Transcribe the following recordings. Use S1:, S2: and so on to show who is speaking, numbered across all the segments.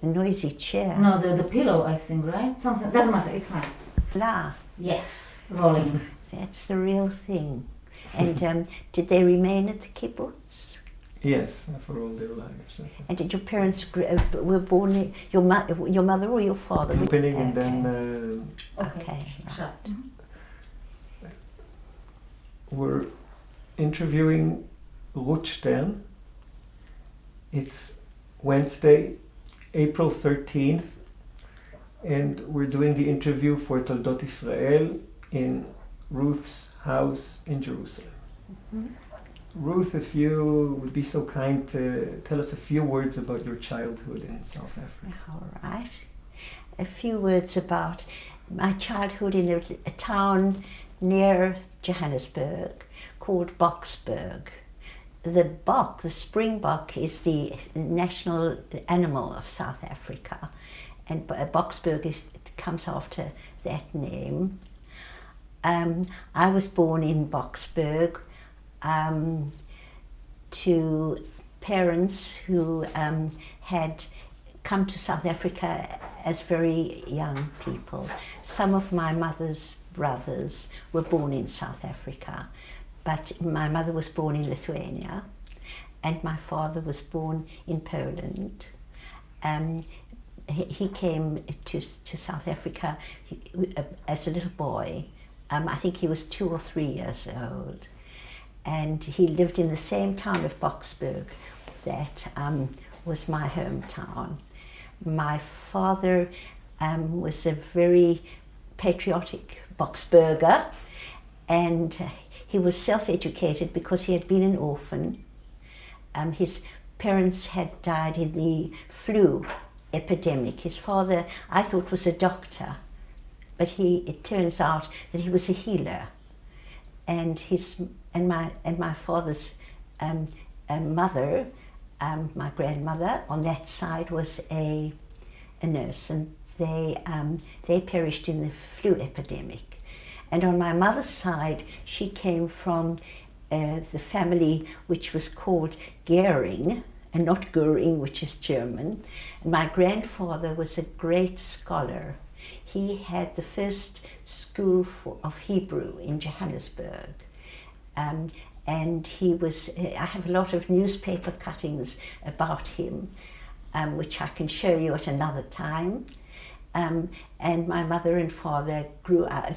S1: A noisy chair.
S2: No, the pillow, I think, right? Something, doesn't matter, it's fine.
S1: La.
S2: Yes, rolling.
S1: That's the real thing. And did they remain at the kibbutz?
S3: Yes, for all their lives.
S1: And did your parents were born, your mother or your father?
S3: Depending, and
S1: Okay.
S3: then
S1: Okay.
S2: Sure.
S3: we're interviewing Ruth Stern. It's Wednesday, April 13th, and we're doing the interview for Toldos Israel in Ruth's house in Jerusalem.
S1: Mhm.
S3: Ruth, if you would be so kind to tell us a few words about your childhood in South Africa.
S1: All right. A few words about my childhood in a town near Johannesburg called Boksburg. The bok, the springbok, is the national animal of South Africa, and Boksburg it comes after that name. I was born in Boksburg to parents who had come to South Africa as very young people. Some of my mother's brothers were born in South Africa, but my mother was born in Lithuania and my father was born in Poland. He came to South Africa as a little boy. I think he was 2 or 3 years old. And he lived in the same town of Boksburg that was my hometown. My father was a very patriotic Boksburger, and he was self-educated because he had been an orphan. His parents had died in the flu epidemic. His father, I thought, was a doctor, but it turns out that he was a healer. And my father's mother, my grandmother on that side, was a nurse, and they perished in the flu epidemic. And on my mother's side, she came from the family which was called Gering, and not Göring, which is German. And my grandfather was a great scholar. He had the first school of Hebrew in Johannesburg. And he was, I have a lot of newspaper cuttings about him, which I can show you at another time. And my mother and father grew up,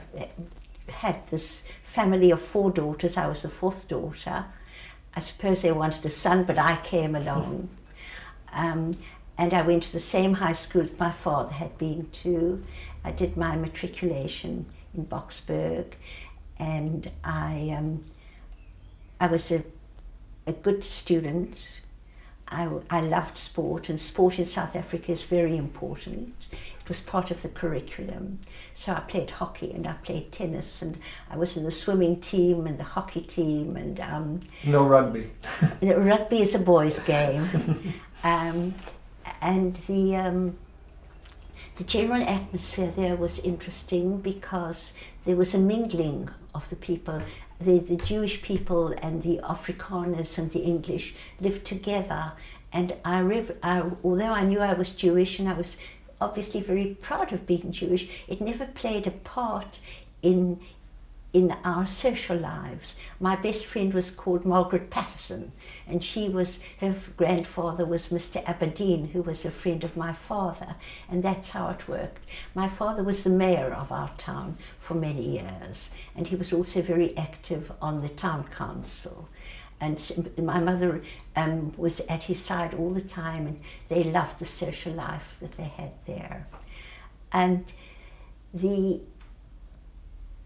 S1: had this family of 4 daughters. I was the 4th daughter. I suppose they wanted a son, but I came along. And I went to the same high school that my father had been to. I did my matriculation in Boksburg, and I was a good student. I loved sport, and sport in South Africa is very important. It was part of the curriculum. So I played hockey and I played tennis, and I was in the swimming team and the hockey team, and
S3: No rugby.
S1: Rugby is a boys' game. And the general atmosphere there was interesting because there was a mingling of the people. The Jewish people and the Afrikaners and the English lived together. And although I knew I was Jewish and I was obviously very proud of being Jewish, it never played a part in our social lives. My best friend was called Margaret Patterson, and her grandfather was Mr. Aberdeen, who was a friend of my father, and that's how it worked. My father was the mayor of our town for many years, and he was also very active on the town council. And my mother was at his side all the time, and they loved the social life that they had there. And the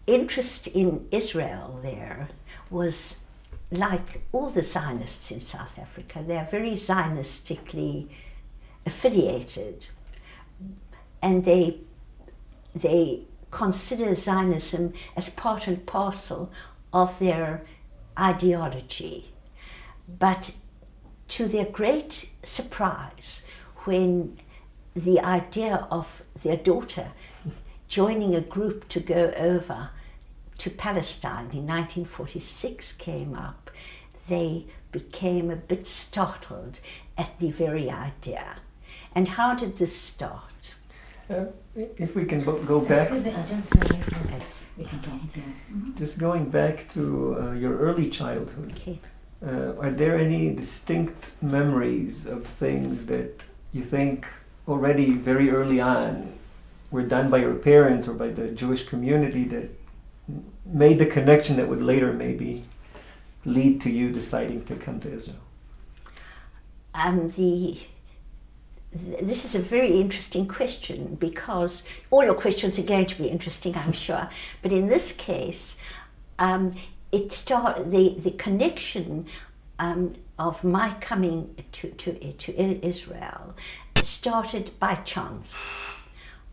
S1: interest in Israel there was like all the Zionists in South Africa. They are very Zionistically affiliated, and they consider Zionism as part and parcel of their ideology. But to their great surprise, when the idea of their daughter joining a group to go over to Palestine in 1946 came up, they became a bit startled at the very idea. And how did this start?
S3: If we can go back,
S2: Excuse me, I just
S1: Yes.
S2: we can continue.
S3: just going back to your early childhood,
S1: Okay.
S3: are there any distinct memories of things that you think already very early on were done by your parents or by the Jewish community that made the connection that would later maybe lead to you deciding to come to Israel?
S1: This is a very interesting question, because all your questions are going to be interesting, I'm sure. But in this case, the connection of my coming to Israel started by chance.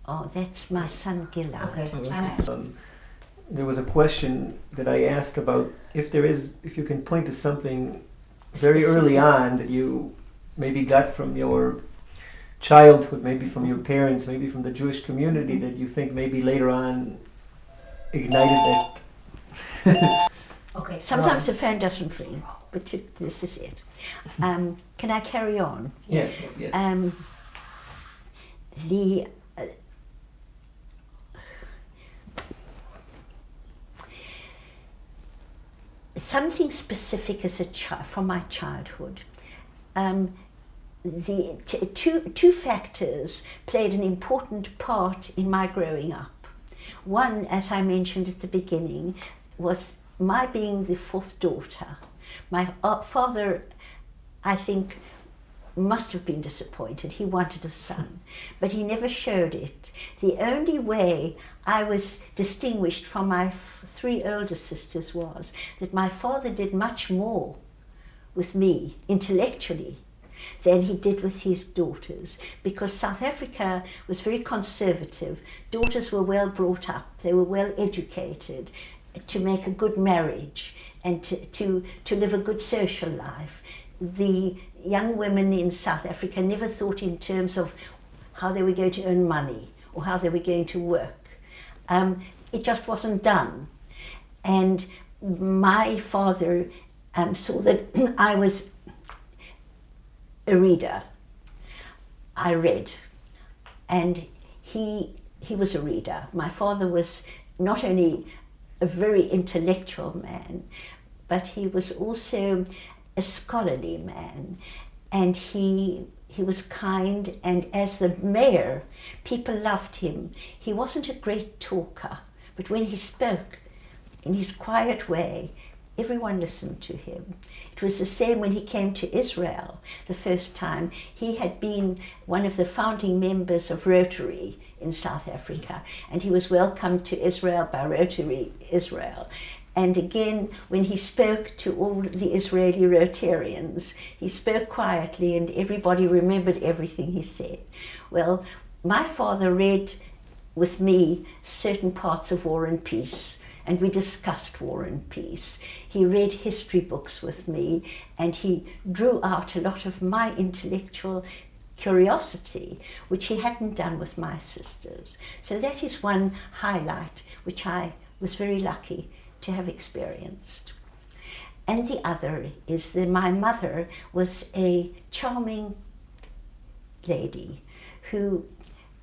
S1: Oh, that's my son Gilad.
S2: Okay.
S3: There was a question that I asked about if you can point to something very early on that you maybe got from your childhood, maybe from your parents, maybe from the Jewish community, that you think maybe later on ignited that.
S2: Okay.
S1: Sometimes the phone doesn't ring, but this is it. Can I carry on?
S3: Yes.
S1: Something specific as from my childhood. The two factors played an important part in my growing up. One, as I mentioned at the beginning, was my being the fourth daughter. My father, I think, must have been disappointed. He wanted a son, but he never showed it. The only way I was distinguished from my three older sisters was that my father did much more with me intellectually than he did with his daughters, because South Africa was very conservative. Daughters were well brought up, they were well educated to make a good marriage and to live a good social life. The young women in South Africa never thought in terms of how they were going to earn money or how they were going to work. It just wasn't done. And my father saw that I was a reader. I read, and he was a reader. My father was not only a very intellectual man, but he was also a scholarly man, and he was kind, and as the mayor, people loved him. He wasn't a great talker, but when he spoke in his quiet way, everyone listened to him. It was the same when he came to Israel the first time. He had been one of the founding members of Rotary in South Africa, and he was welcomed to Israel by Rotary Israel. And again, when he spoke to all the Israeli Rotarians, he spoke quietly and everybody remembered everything he said. Well, my father read with me certain parts of War and Peace, and we discussed War and Peace. He read history books with me, and he drew out a lot of my intellectual curiosity, which he hadn't done with my sisters. So that is one highlight which I was very lucky to have experienced. And the other is that my mother was a charming lady who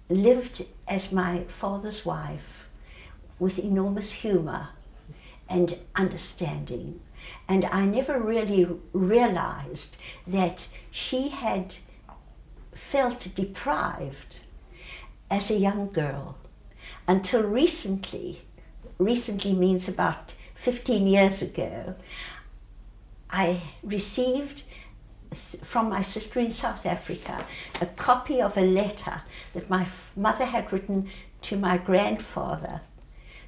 S1: lived as my father's wife with enormous humor and understanding. And I never really realized that she had felt deprived as a young girl until recently means about 15 years ago, I received from my sister in South Africa a copy of a letter that my mother had written to my grandfather,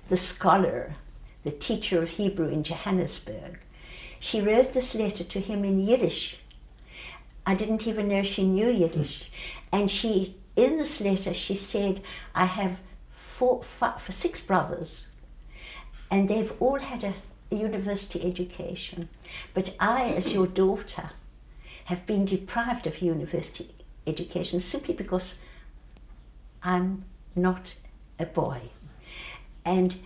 S1: the scholar, the teacher of Hebrew in Johannesburg. She wrote this letter to him in Yiddish. I didn't even know she knew Yiddish. And in this letter, she said, I have 6 brothers, and they've all had a university education. But I, as your daughter, have been deprived of university education simply because I'm not a boy. And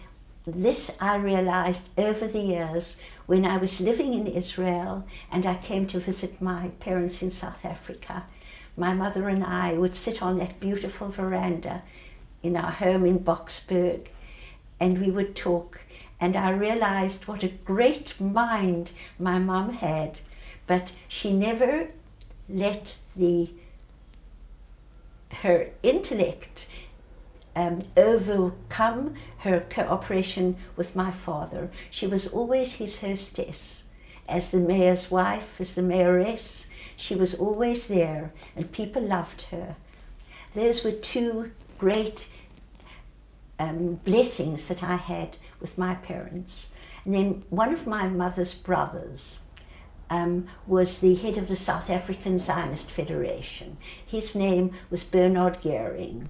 S1: this I realized over the years when I was living in Israel and I came to visit my parents in South Africa. my mother and I would sit on that beautiful veranda in our home in Boksburg, and we would talk, and I realized what a great mind my mum had, but she never let her intellect overcome her cooperation with my father. She was always his hostess. As the mayor's wife, as the mayoress, she was always there, and people loved her. Those were two great blessings that I had with my parents. And then one of my mother's brothers was the head of the South African Zionist Federation. His name was Bernard Gehring,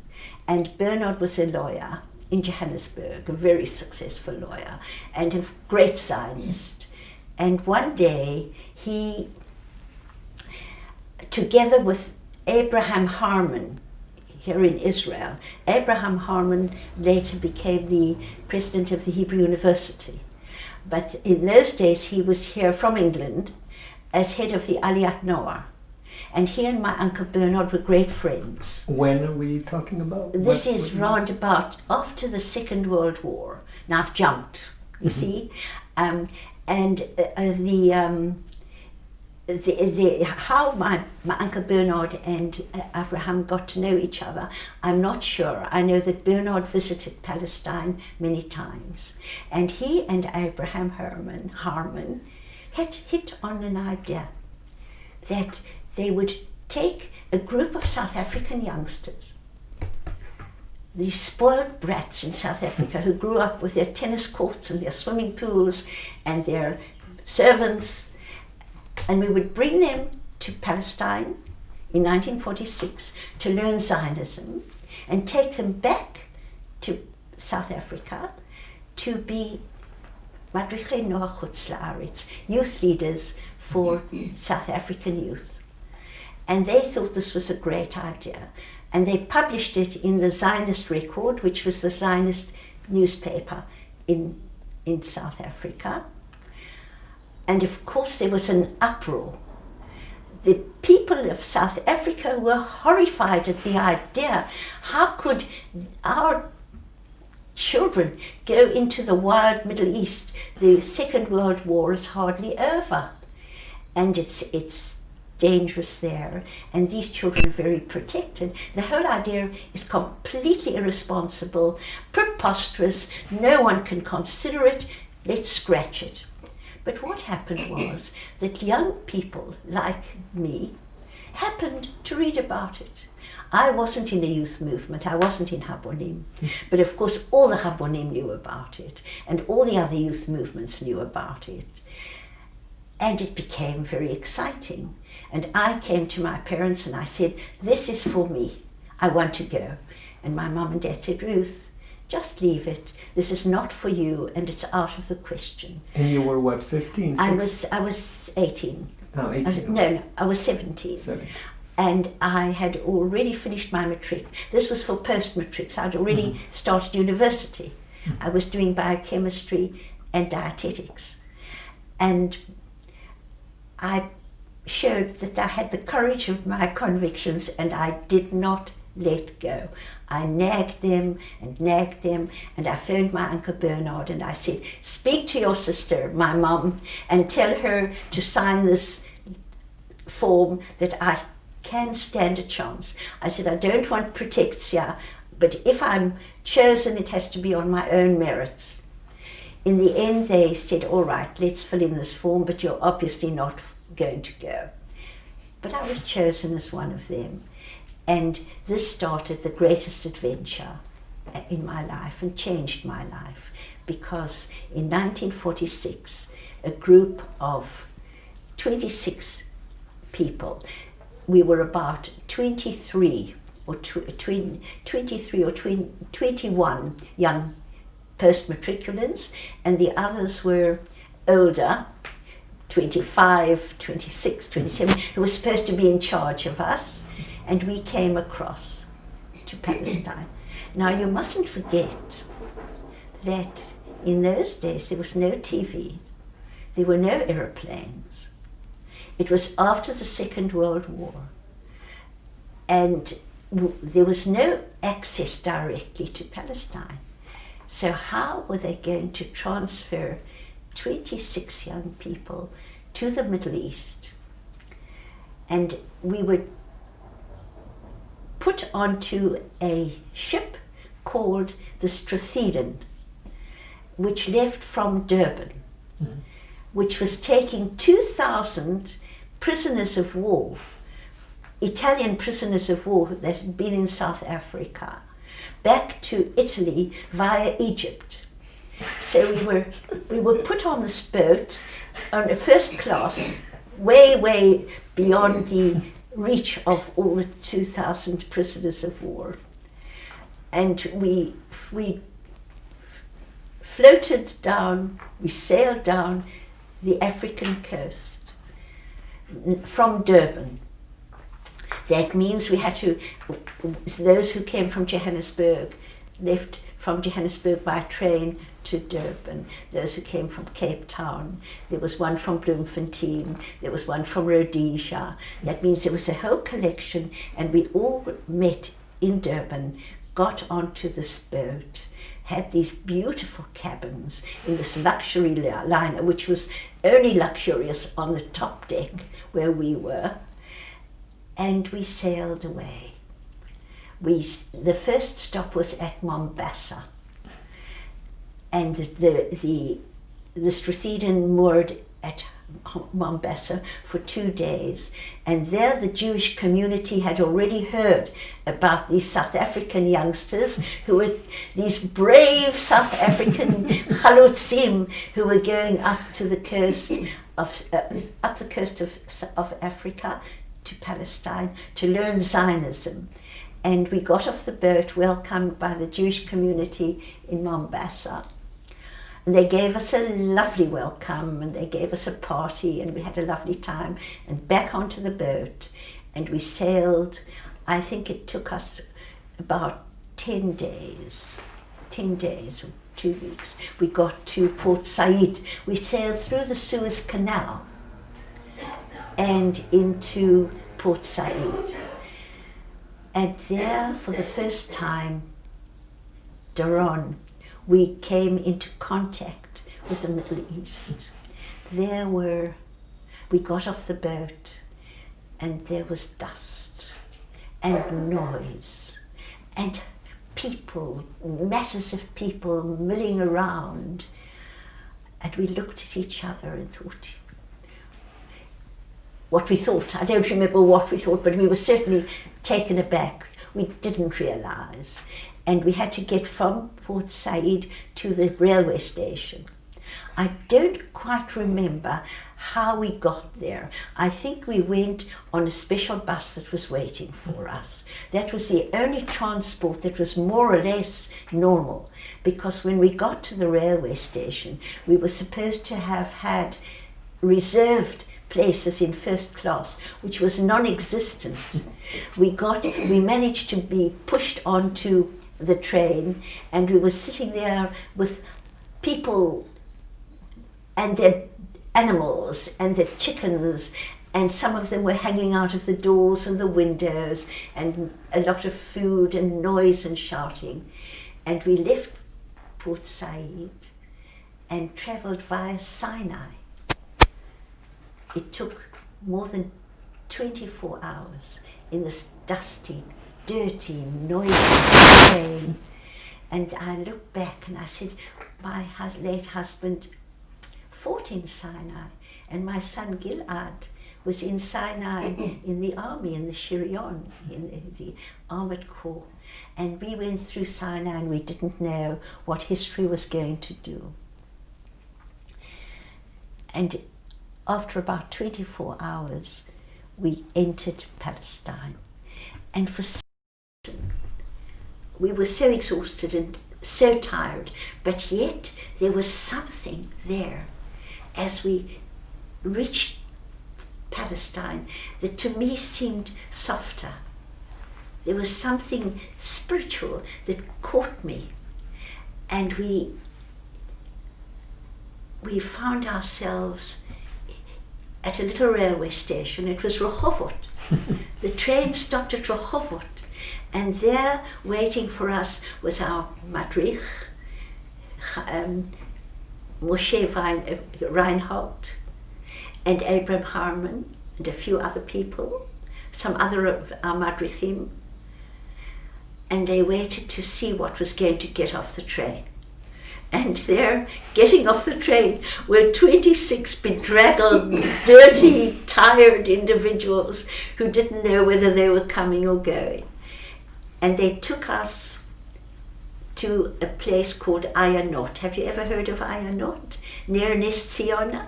S1: and Bernard was a lawyer in Johannesburg, a very successful lawyer, and a great Zionist. And one day he, together with Abraham Harman, here in Israel, Abraham Harman later became the president of the Hebrew University. But in those days he was here from England as head of the Aliyat Noah. And he and my uncle Bernard were great friends.
S3: When are we talking about?
S1: This is round about after the Second World War. Now I've jumped, you see. How my uncle Bernard and Abraham got to know each other, I'm not sure. I know that Bernard visited Palestine many times, and he and Abraham Harman had hit on an idea that they would take a group of South African youngsters, these spoiled brats in South Africa who grew up with their tennis courts and their swimming pools and their servants, and we would bring them to Palestine in 1946 to learn Zionism and take them back to South Africa to be Madriche Noah Chutz La'aretz, youth leaders for South African youth. And they thought this was a great idea. And they published it in the Zionist Record, which was the Zionist newspaper in South Africa. And of course there was an uproar. The people of South Africa were horrified at the idea. How could our children go into the wild Middle East? The Second World War is hardly over. And it's dangerous there, and these children are very protected. The whole idea is completely irresponsible, preposterous, no one can consider it, let's scratch it. But what happened was that young people like me happened to read about it. I wasn't in the youth movement, I wasn't in Habonim, but of course all the Habonim knew about it, and all the other youth movements knew about it. And it became very exciting. And I came to my parents and I said, this is for me, I want to go. And my mum and dad said, Ruth, just leave it. This is not for you and it's out of the question.
S3: And you were what, 15?
S1: I was 18.
S3: No, 18.
S1: No, I was 17.
S3: 7.
S1: And I had already finished my matric. This was for post-matrics. I'd already started university. I was doing biochemistry and dietetics. And I showed that I had the courage of my convictions and I did not let go. I nagged them, and I phoned my Uncle Bernard and I said, speak to your sister, my mum, and tell her to sign this form that I can stand a chance. I said, I don't want protectia, but if I'm chosen, it has to be on my own merits. In the end, they said, all right, let's fill in this form, but you're obviously not going to go. But I was chosen as one of them. And this started the greatest adventure in my life and changed my life, because in 1946, a group of 26 people, we were about 21 young post-matriculants, and the others were older, 25, 26, 27, who were supposed to be in charge of us, and we came across to Palestine. Now you mustn't forget that in those days there was no TV, there were no aeroplanes. It was after the Second World War. and there was no access directly to Palestine. So how were they going to transfer 26 young people to the Middle East? And we were put onto a ship called the Stratheden, which left from Durban, which was taking 2,000 prisoners of war, Italian prisoners of war that had been in South Africa, back to Italy via Egypt. So we were put on this boat on a first class, way beyond the reach of all the 2,000 prisoners of war. And we floated down, we sailed down the African coast from Durban. That means we had to, those who came from Johannesburg left from Johannesburg by train to Durban. Those who came from Cape Town, there was one from Bloemfontein, there was one from Rhodesia. That means there was a whole collection, and we all met in Durban, got onto this boat, had these beautiful cabins in this luxury liner, which was only luxurious on the top deck where we were, and we sailed away. The first stop was at Mombasa, and the Stratheden moored at Mombasa for 2 days, and there the Jewish community had already heard about these South African youngsters who were these brave South African chalutzim who were going up to the coast of Africa to Palestine to learn Zionism. And we got off the boat, welcomed by the Jewish community in Mombasa. And they gave us a lovely welcome, and they gave us a party, and we had a lovely time. And back onto the boat, and we sailed. I think it took us about 10 days or 2 weeks. We got to Port Said. We sailed through the Suez Canal and into Port Said. And there, for the first time, Doron, we came into contact with the Middle East. We got off the boat, and there was dust and noise and people, masses of people milling around. And we looked at each other and thought, what we thought. I don't remember what we thought, but we were certainly taken aback. We didn't realize. And we had to get from Port Said to the railway station. I don't quite remember how we got there. I think we went on a special bus that was waiting for us. That was the only transport that was more or less normal, because when we got to the railway station, we were supposed to have had reserved places in first class, which was non-existent. We managed to be pushed onto the train, and we were sitting there with people and their animals and their chickens, and some of them were hanging out of the doors and the windows, and a lot of food and noise and shouting. And we left Port Said and travelled via Sinai. It took more than 24 hours in this dusty, dirty, noisy train. And I looked back and I said, my late husband fought in Sinai, and my son Gilad was in Sinai in the army, in the Shirion, in the armored corps. And we went through Sinai and we didn't know what history was going to do. And after about 24 hours, we entered Palestine. And for some reason, we were so exhausted and so tired, but yet there was something there as we reached Palestine that to me seemed softer. There was something spiritual that caught me, and we found ourselves at a little railway station. It was Rehovot, the train stopped at Rehovot, and there waiting for us was our madrich, Moshe Reinhardt, and Abraham Harman, and a few other people, some other of our madrichim, and they waited to see what was going to get off the train. And there, getting off the train, were 26 bedraggled, dirty, tired individuals who didn't know whether they were coming or going. And they took us to a place called Ayanot. Have you ever heard of Ayanot? Near Nes Ziona?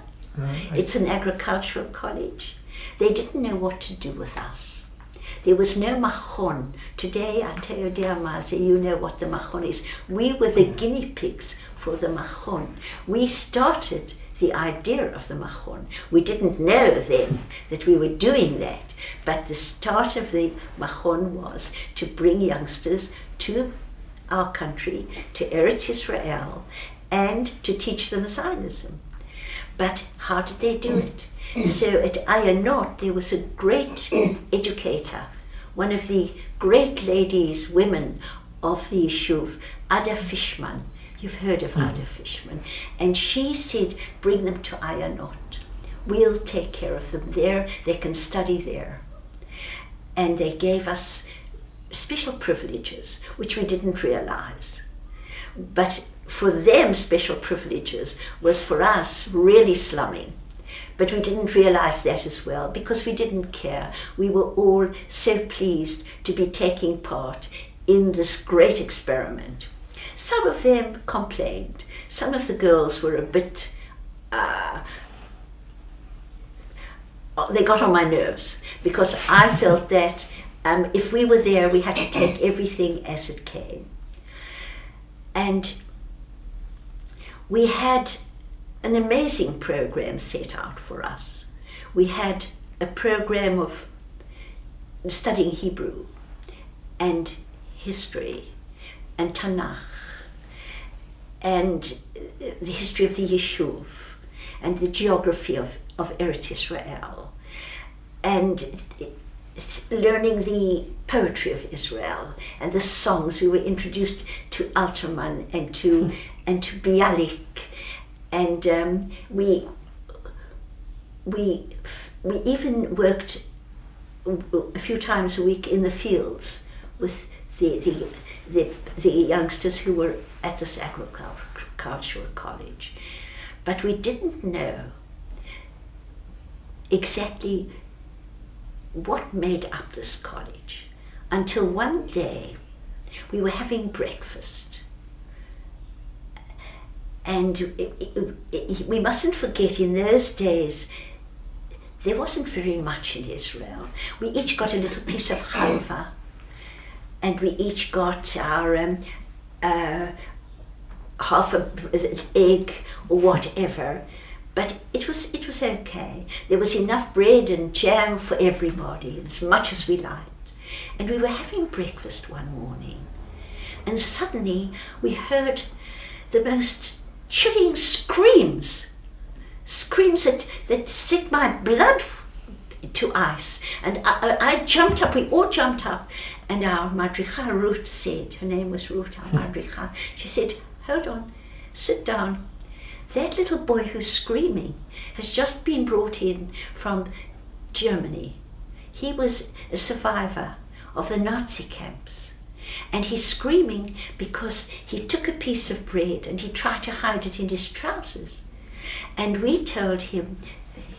S1: It's an agricultural college. They didn't know what to do with us. There was no machon. Today, I tell you, dear Mazi, you know what the machon is. We were the guinea pigs for the machon. We started the idea of the machon. We didn't know then that we were doing that, but the start of the machon was to bring youngsters to our country, to Eretz Israel, and to teach them Zionism. But how did they do it? So at Ayanot there was a great educator, one of the great ladies, women of the Yishuv, Ada Fishman. You've heard of Ada Fishman. And she said, bring them to Ayanot. We'll take care of them there. They can study there. And they gave us special privileges, which we didn't realize. But for them, special privileges was for us really slumming. But we didn't realize that as well, because we didn't care. We were all so pleased to be taking part in this great experiment. Some of them complained. Some of the girls were a bit, they got on my nerves, because I felt that if we were there, we had to take everything as it came. And we had an amazing program set out for us. We had a program of studying Hebrew and history and Tanakh and the history of the Yishuv and the geography of Eretz Israel and learning the poetry of Israel and the songs. We were introduced to Alterman and to Bialik. And we even worked a few times a week in the fields with the youngsters who were at this agricultural college. But we didn't know exactly what made up this college until one day we were having breakfast. And we mustn't forget, in those days, there wasn't very much in Israel. We each got a little piece of halva, and we each got our half an egg or whatever. But it was okay. There was enough bread and jam for everybody, as much as we liked. And we were having breakfast one morning, and suddenly we heard the most chilling screams that set my blood to ice. And I jumped up, we all jumped up, and our madricha Ruth said, her name was Ruth, our madricha, she said, hold on, sit down. That little boy who's screaming has just been brought in from Germany. He was a survivor of the Nazi camps. And he's screaming because he took a piece of bread and he tried to hide it in his trousers. And we told him,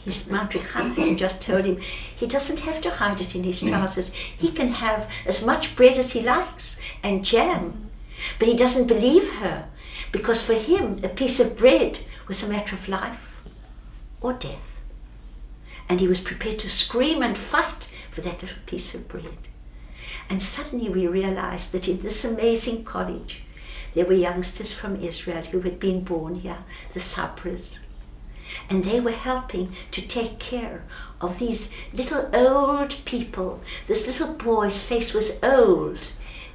S1: his madricha has just told him, he doesn't have to hide it in his trousers. He can have as much bread as he likes and jam. But he doesn't believe her, because for him a piece of bread was a matter of life or death. And he was prepared to scream and fight for that little piece of bread. And suddenly we realized that in this amazing college there were youngsters from Israel who had been born here, the Sabras, and they were helping to take care of these little old people. This little boy's face was old,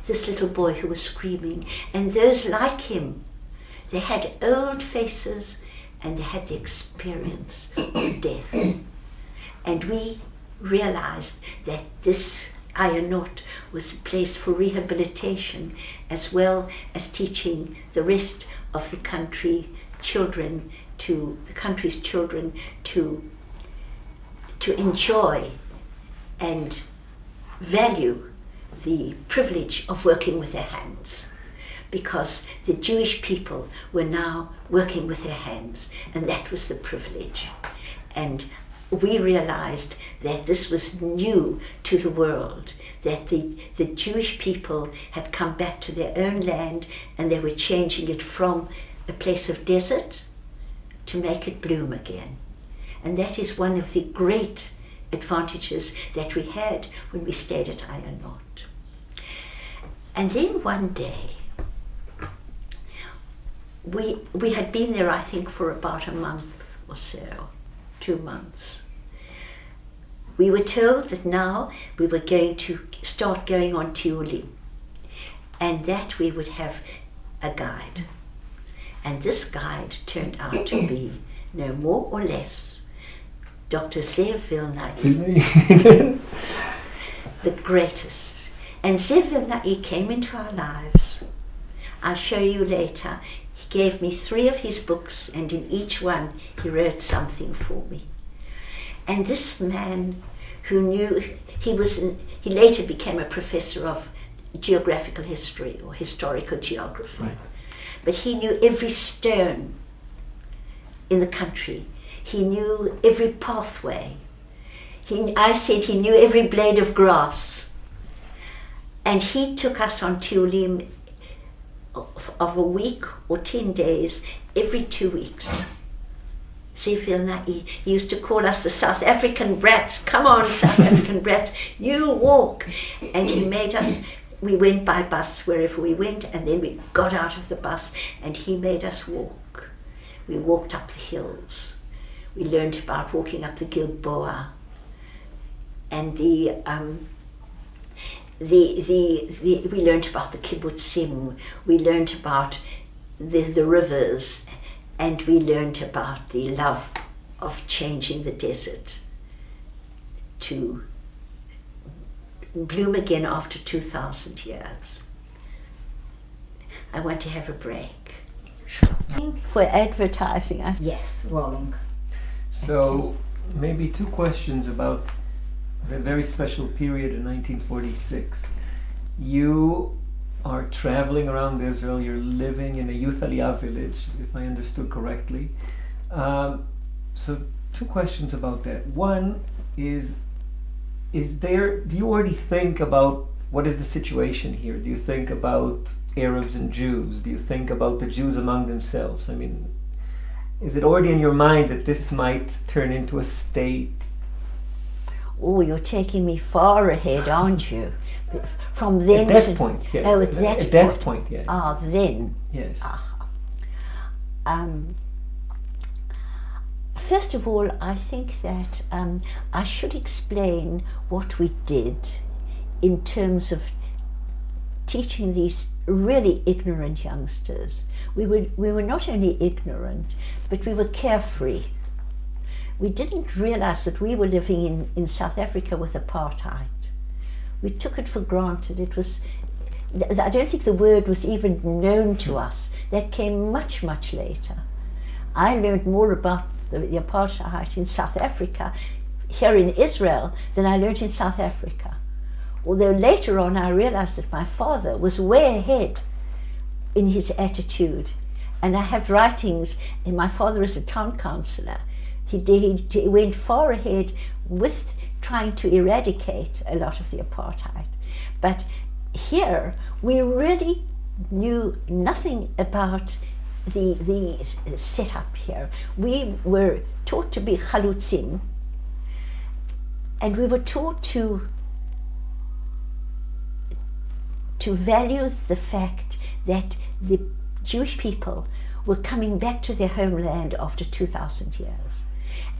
S1: this little boy who was screaming, and those like him. They had old faces and they had the experience of death. And we realized that this Ayonot was a place for rehabilitation as well as teaching the rest of the country's children to enjoy and value the privilege of working with their hands, because the Jewish people were now working with their hands, and that was the privilege. And we realized that this was new to the world, that the Jewish people had come back to their own land and they were changing it from a place of desert to make it bloom again. And that is one of the great advantages that we had when we stayed at Ayonot. And then one day, we had been there, I think, for about a month or so, 2 months. We were told that now we were going to start going on tiulim, and that we would have a guide. And this guide turned out to be no more or less Dr. Zev Vilnai, the greatest. And Zev Vilnai came into our lives. I'll show you later. He gave me 3 of his books, and in each one he wrote something for me. And this man who knew, he later became a professor of geographical history or historical geography. Right. But he knew every stone in the country. He knew every pathway. I said he knew every blade of grass. And he took us on tiulim of a week or 10 days every 2 weeks. He used to call us the South African brats. Come on, South African brats, you walk. And he made us, we went by bus wherever we went, and then we got out of the bus and he made us walk. We walked up the hills. We learned about walking up the Gilboa, and we learned about the kibbutzim. We learned about the rivers, and we learned about the love of changing the desert to bloom again after 2,000 years. I want to have a break.
S2: Sure.
S1: For advertising.
S2: Yes, rolling.
S3: So maybe 2 questions about the very special period in 1946. You are traveling around Israel, you're living in a youth aliyah village, if I understood correctly. So 2 questions about that. One is do you already think about what is the situation here? Do you think about Arabs and Jews? Do you think about the Jews among themselves? I mean, is it already in your mind that this might turn into a state?
S1: Oh, you're taking me far ahead, aren't you? From then
S3: at that point, yes.
S1: Oh,
S3: at that point, yes.
S1: Ah, then.
S3: Yes.
S1: First of all, I think that I should explain what we did in terms of teaching these really ignorant youngsters. We were not only ignorant, but we were carefree. We didn't realize that we were living in South Africa with apartheid. We took it for granted. It was, I don't think the word was even known to us. That came much, much later. I learned more about the apartheid in South Africa, here in Israel, than I learned in South Africa. Although later on I realized that my father was way ahead in his attitude. And I have writings, and my father is a town councillor. He went far ahead with trying to eradicate a lot of the apartheid. But here, we really knew nothing about the setup here. We were taught to be chalutzim, and we were taught to value the fact that the Jewish people were coming back to their homeland after 2,000 years.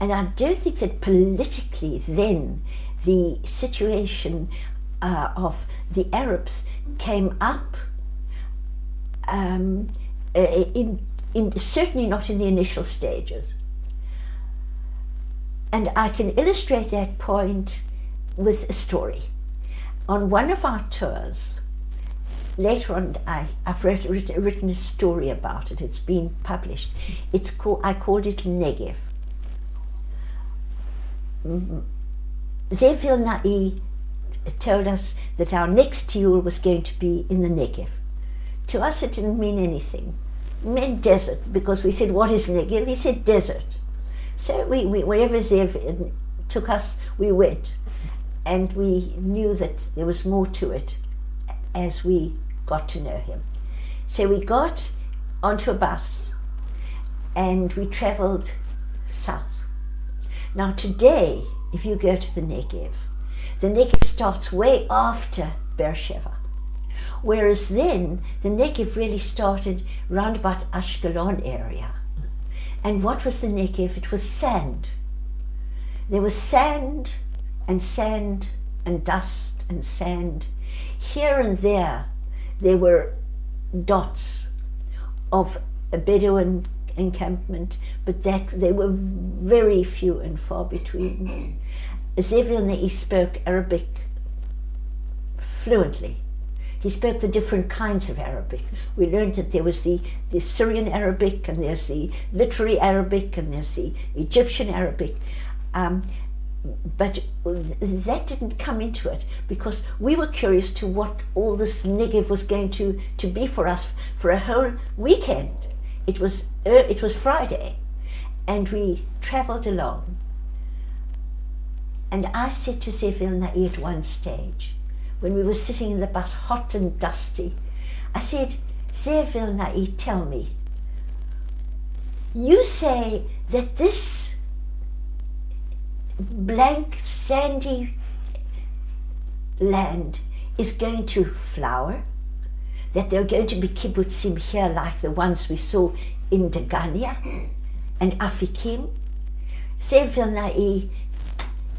S1: And I don't think that politically then the situation of the Arabs came up, certainly not in the initial stages. And I can illustrate that point with a story. On one of our tours, later on, I've written a story about it. It's been published. I called it Negev. Zev Vilnai told us that our next tour was going to be in the Negev. To us, it didn't mean anything. It meant desert, because we said, what is Negev? He said desert. So we wherever Zev took us, we went. And we knew that there was more to it as we got to know him. So we got onto a bus and we traveled south. Now today, if you go to the Negev starts way after Beersheba. Whereas then, the Negev really started round about Ashkelon area. And what was the Negev? It was sand. There was sand and dust and sand. Here and there were dots of a Bedouin encampment, but that they were very few and far between. Zevilnei spoke Arabic fluently. He spoke the different kinds of Arabic. We learned that there was the Syrian Arabic, and there's the literary Arabic, and there's the Egyptian Arabic. But that didn't come into it, because we were curious to what all this Negev was going to be for us for a whole weekend. It was Friday, and we traveled along. And I said to Zevilnai at one stage, when we were sitting in the bus, hot and dusty, I said, Zevilnai, tell me, you say that this blank, sandy land is going to flower, that there are going to be kibbutzim here like the ones we saw in Degania and Afikim. Zevilnai,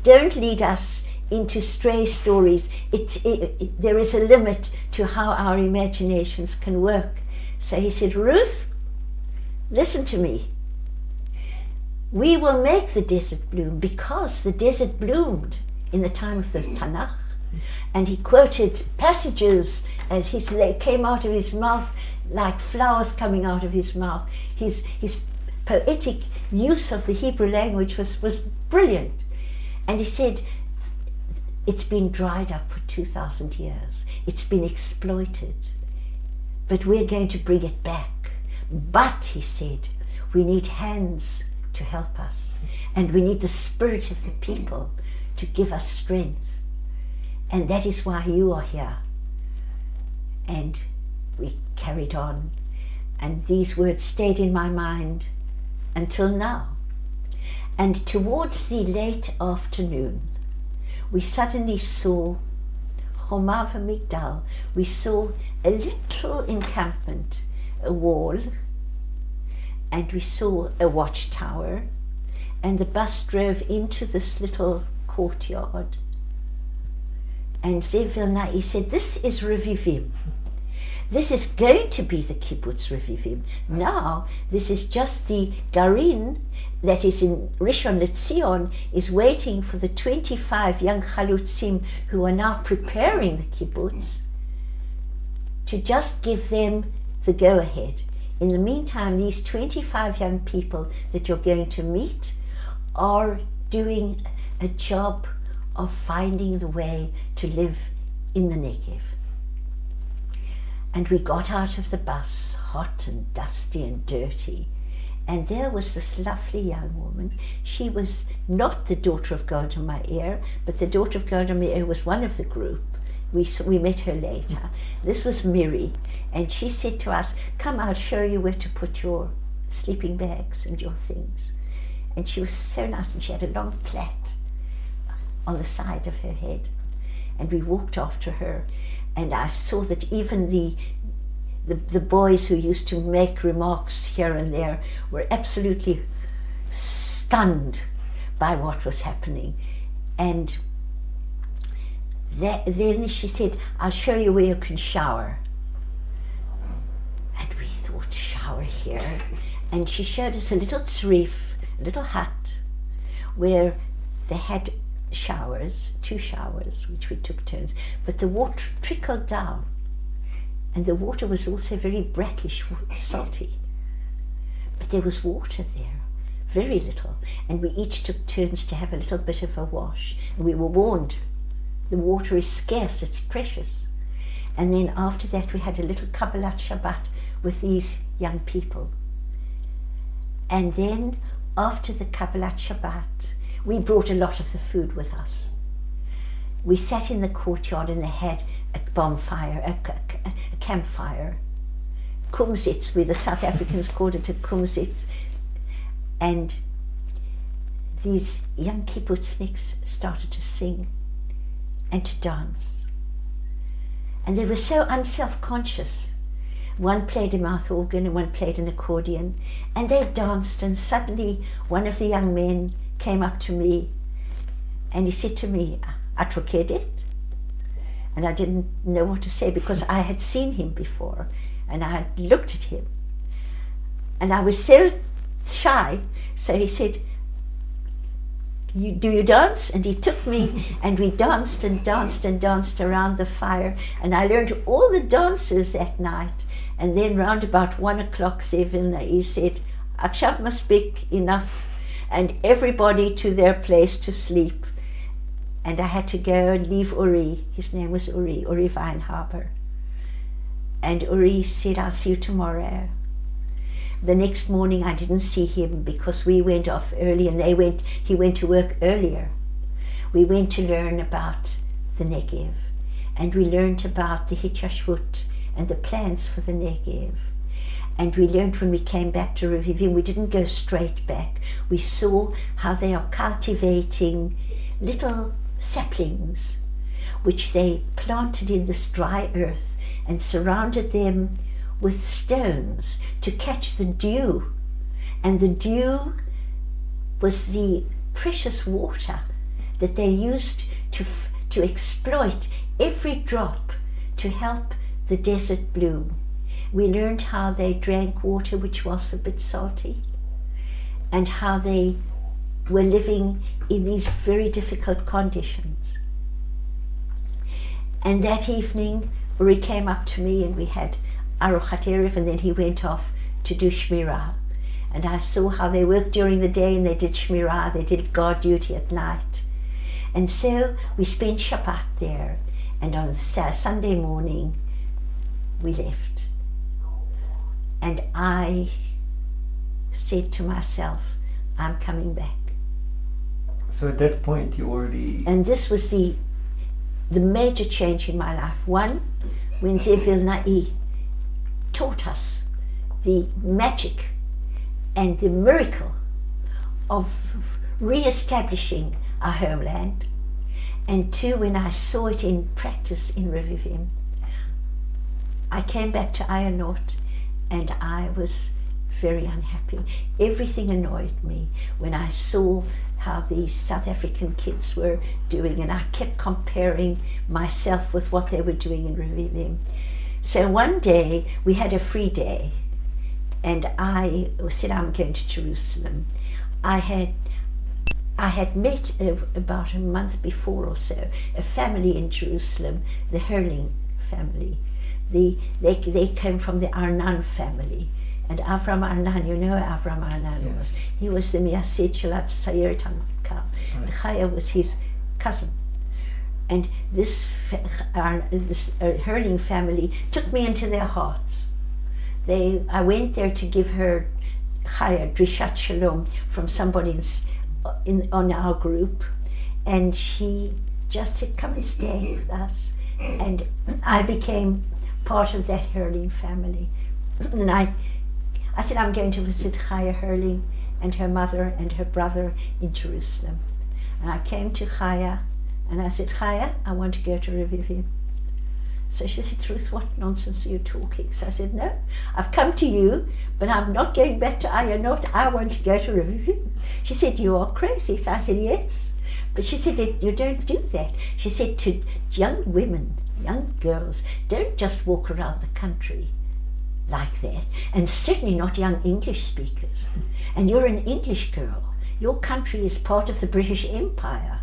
S1: don't lead us into stray stories. There is a limit to how our imaginations can work. So he said, Ruth, listen to me. We will make the desert bloom because the desert bloomed in the time of the Tanakh. And he quoted passages as they came out of his mouth like flowers coming out of his mouth. His poetic use of the Hebrew language was brilliant. And he said, it's been dried up for 2,000 years. It's been exploited. But we're going to bring it back. But, he said, we need hands to help us. And we need the spirit of the people to give us strength. And that is why you are here. And we carried on. And these words stayed in my mind until now. And towards the late afternoon, we suddenly saw Chomav Migdal. We saw a little encampment, a wall, and we saw a watchtower, and the bus drove into this little courtyard. And Zevilnai said, this is Revivim. This is going to be the kibbutz Revivim. Now, this is just the garin that is in Rishon LeZion is waiting for the 25 young chalutzim who are now preparing the kibbutz to just give them the go-ahead. In the meantime, these 25 young people that you're going to meet are doing a job of finding the way to live in the Negev. And we got out of the bus, hot and dusty and dirty, and there was this lovely young woman. She was not the daughter of Golda Meir, but the daughter of Golda Meir was one of the group. We met her later. This was Miri, and she said to us, come, I'll show you where to put your sleeping bags and your things. And she was so nice, and she had a long plait on the side of her head. And we walked after her, and I saw that even the boys who used to make remarks here and there were absolutely stunned by what was happening. And then she said, I'll show you where you can shower. And we thought, shower here? And she showed us a little tzrif, a little hut, where they had showers, 2 showers, which we took turns, but the water trickled down, and the water was also very brackish, salty. But there was water there, very little, and we each took turns to have a little bit of a wash, and we were warned, the water is scarce, it's precious. And then after that we had a little Kabbalat Shabbat with these young people. And then after the Kabbalat Shabbat, we brought a lot of the food with us. We sat in the courtyard and they had a bonfire, a campfire. Kumsitz, we the South Africans called it a kumsitz. And these young kibbutzniks started to sing and to dance. And they were so unself-conscious. One played a mouth organ and one played an accordion, and they danced, and suddenly one of the young men came up to me and he said to me, "Atrokedet?" And I didn't know what to say because I had seen him before and I had looked at him. And I was so shy, so he said, do you dance? And he took me and we danced and danced and danced around the fire, and I learned all the dances that night. And then round about 1 o'clock, 7, he said, "Akshav maspik, enough," and everybody to their place to sleep. And I had to go and leave Uri. His name was Uri Weinhaber. And Uri said, "I'll see you tomorrow." The next morning I didn't see him because we went off early and he went to work earlier. We went to learn about the Negev, and we learned about the Hitchashvut and the plans for the Negev. And we learned when we came back to Revivim, we didn't go straight back. We saw how they are cultivating little saplings, which they planted in this dry earth and surrounded them with stones to catch the dew. And the dew was the precious water that they used to exploit every drop to help the desert bloom. We learned how they drank water which was a bit salty, and how they were living in these very difficult conditions. And that evening, Uri came up to me and we had Arochat Erev, and then he went off to do Shmirah. And I saw how they worked during the day and they did Shmirah, they did guard duty at night. And so we spent Shabbat there, and on Sunday morning we left. And I said to myself, I'm coming back.
S3: So at that point you already...
S1: And this was the major change in my life. One, when Zev Vilnai taught us the magic and the miracle of re-establishing our homeland. And two, when I saw it in practice in Revivim, I came back to Ayonot and I was very unhappy. Everything annoyed me when I saw how these South African kids were doing, and I kept comparing myself with what they were doing in Revivim. So one day we had a free day and I said, I'm going to Jerusalem. I had met about a month before or so a family in Jerusalem, the Herling family. They came from the Arnan family. And Avram Arnan, you know who Avram Arnan was? He was the Miyasid Shalat Sayeret HaMatkal. Chaya was his cousin. And this Herling family took me into their hearts. I went there to give her Chaya, Drishat Shalom, from somebody on our group. And she just said, come and stay with us. And I became part of that Herling family. And I said, I'm going to visit Chaya Herling and her mother and her brother in Jerusalem. And I came to Chaya and I said, Chaya, I want to go to Revivim. So she said, Ruth, what nonsense are you talking? So I said, no, I've come to you, but I'm not going back to Ayonot. I want to go to Revivim. She said, you are crazy. So I said, yes. But she said, you don't do that. She said to young women, young girls, don't just walk around the country like that, and certainly not young English speakers. And you're an English girl. Your country is part of the British Empire.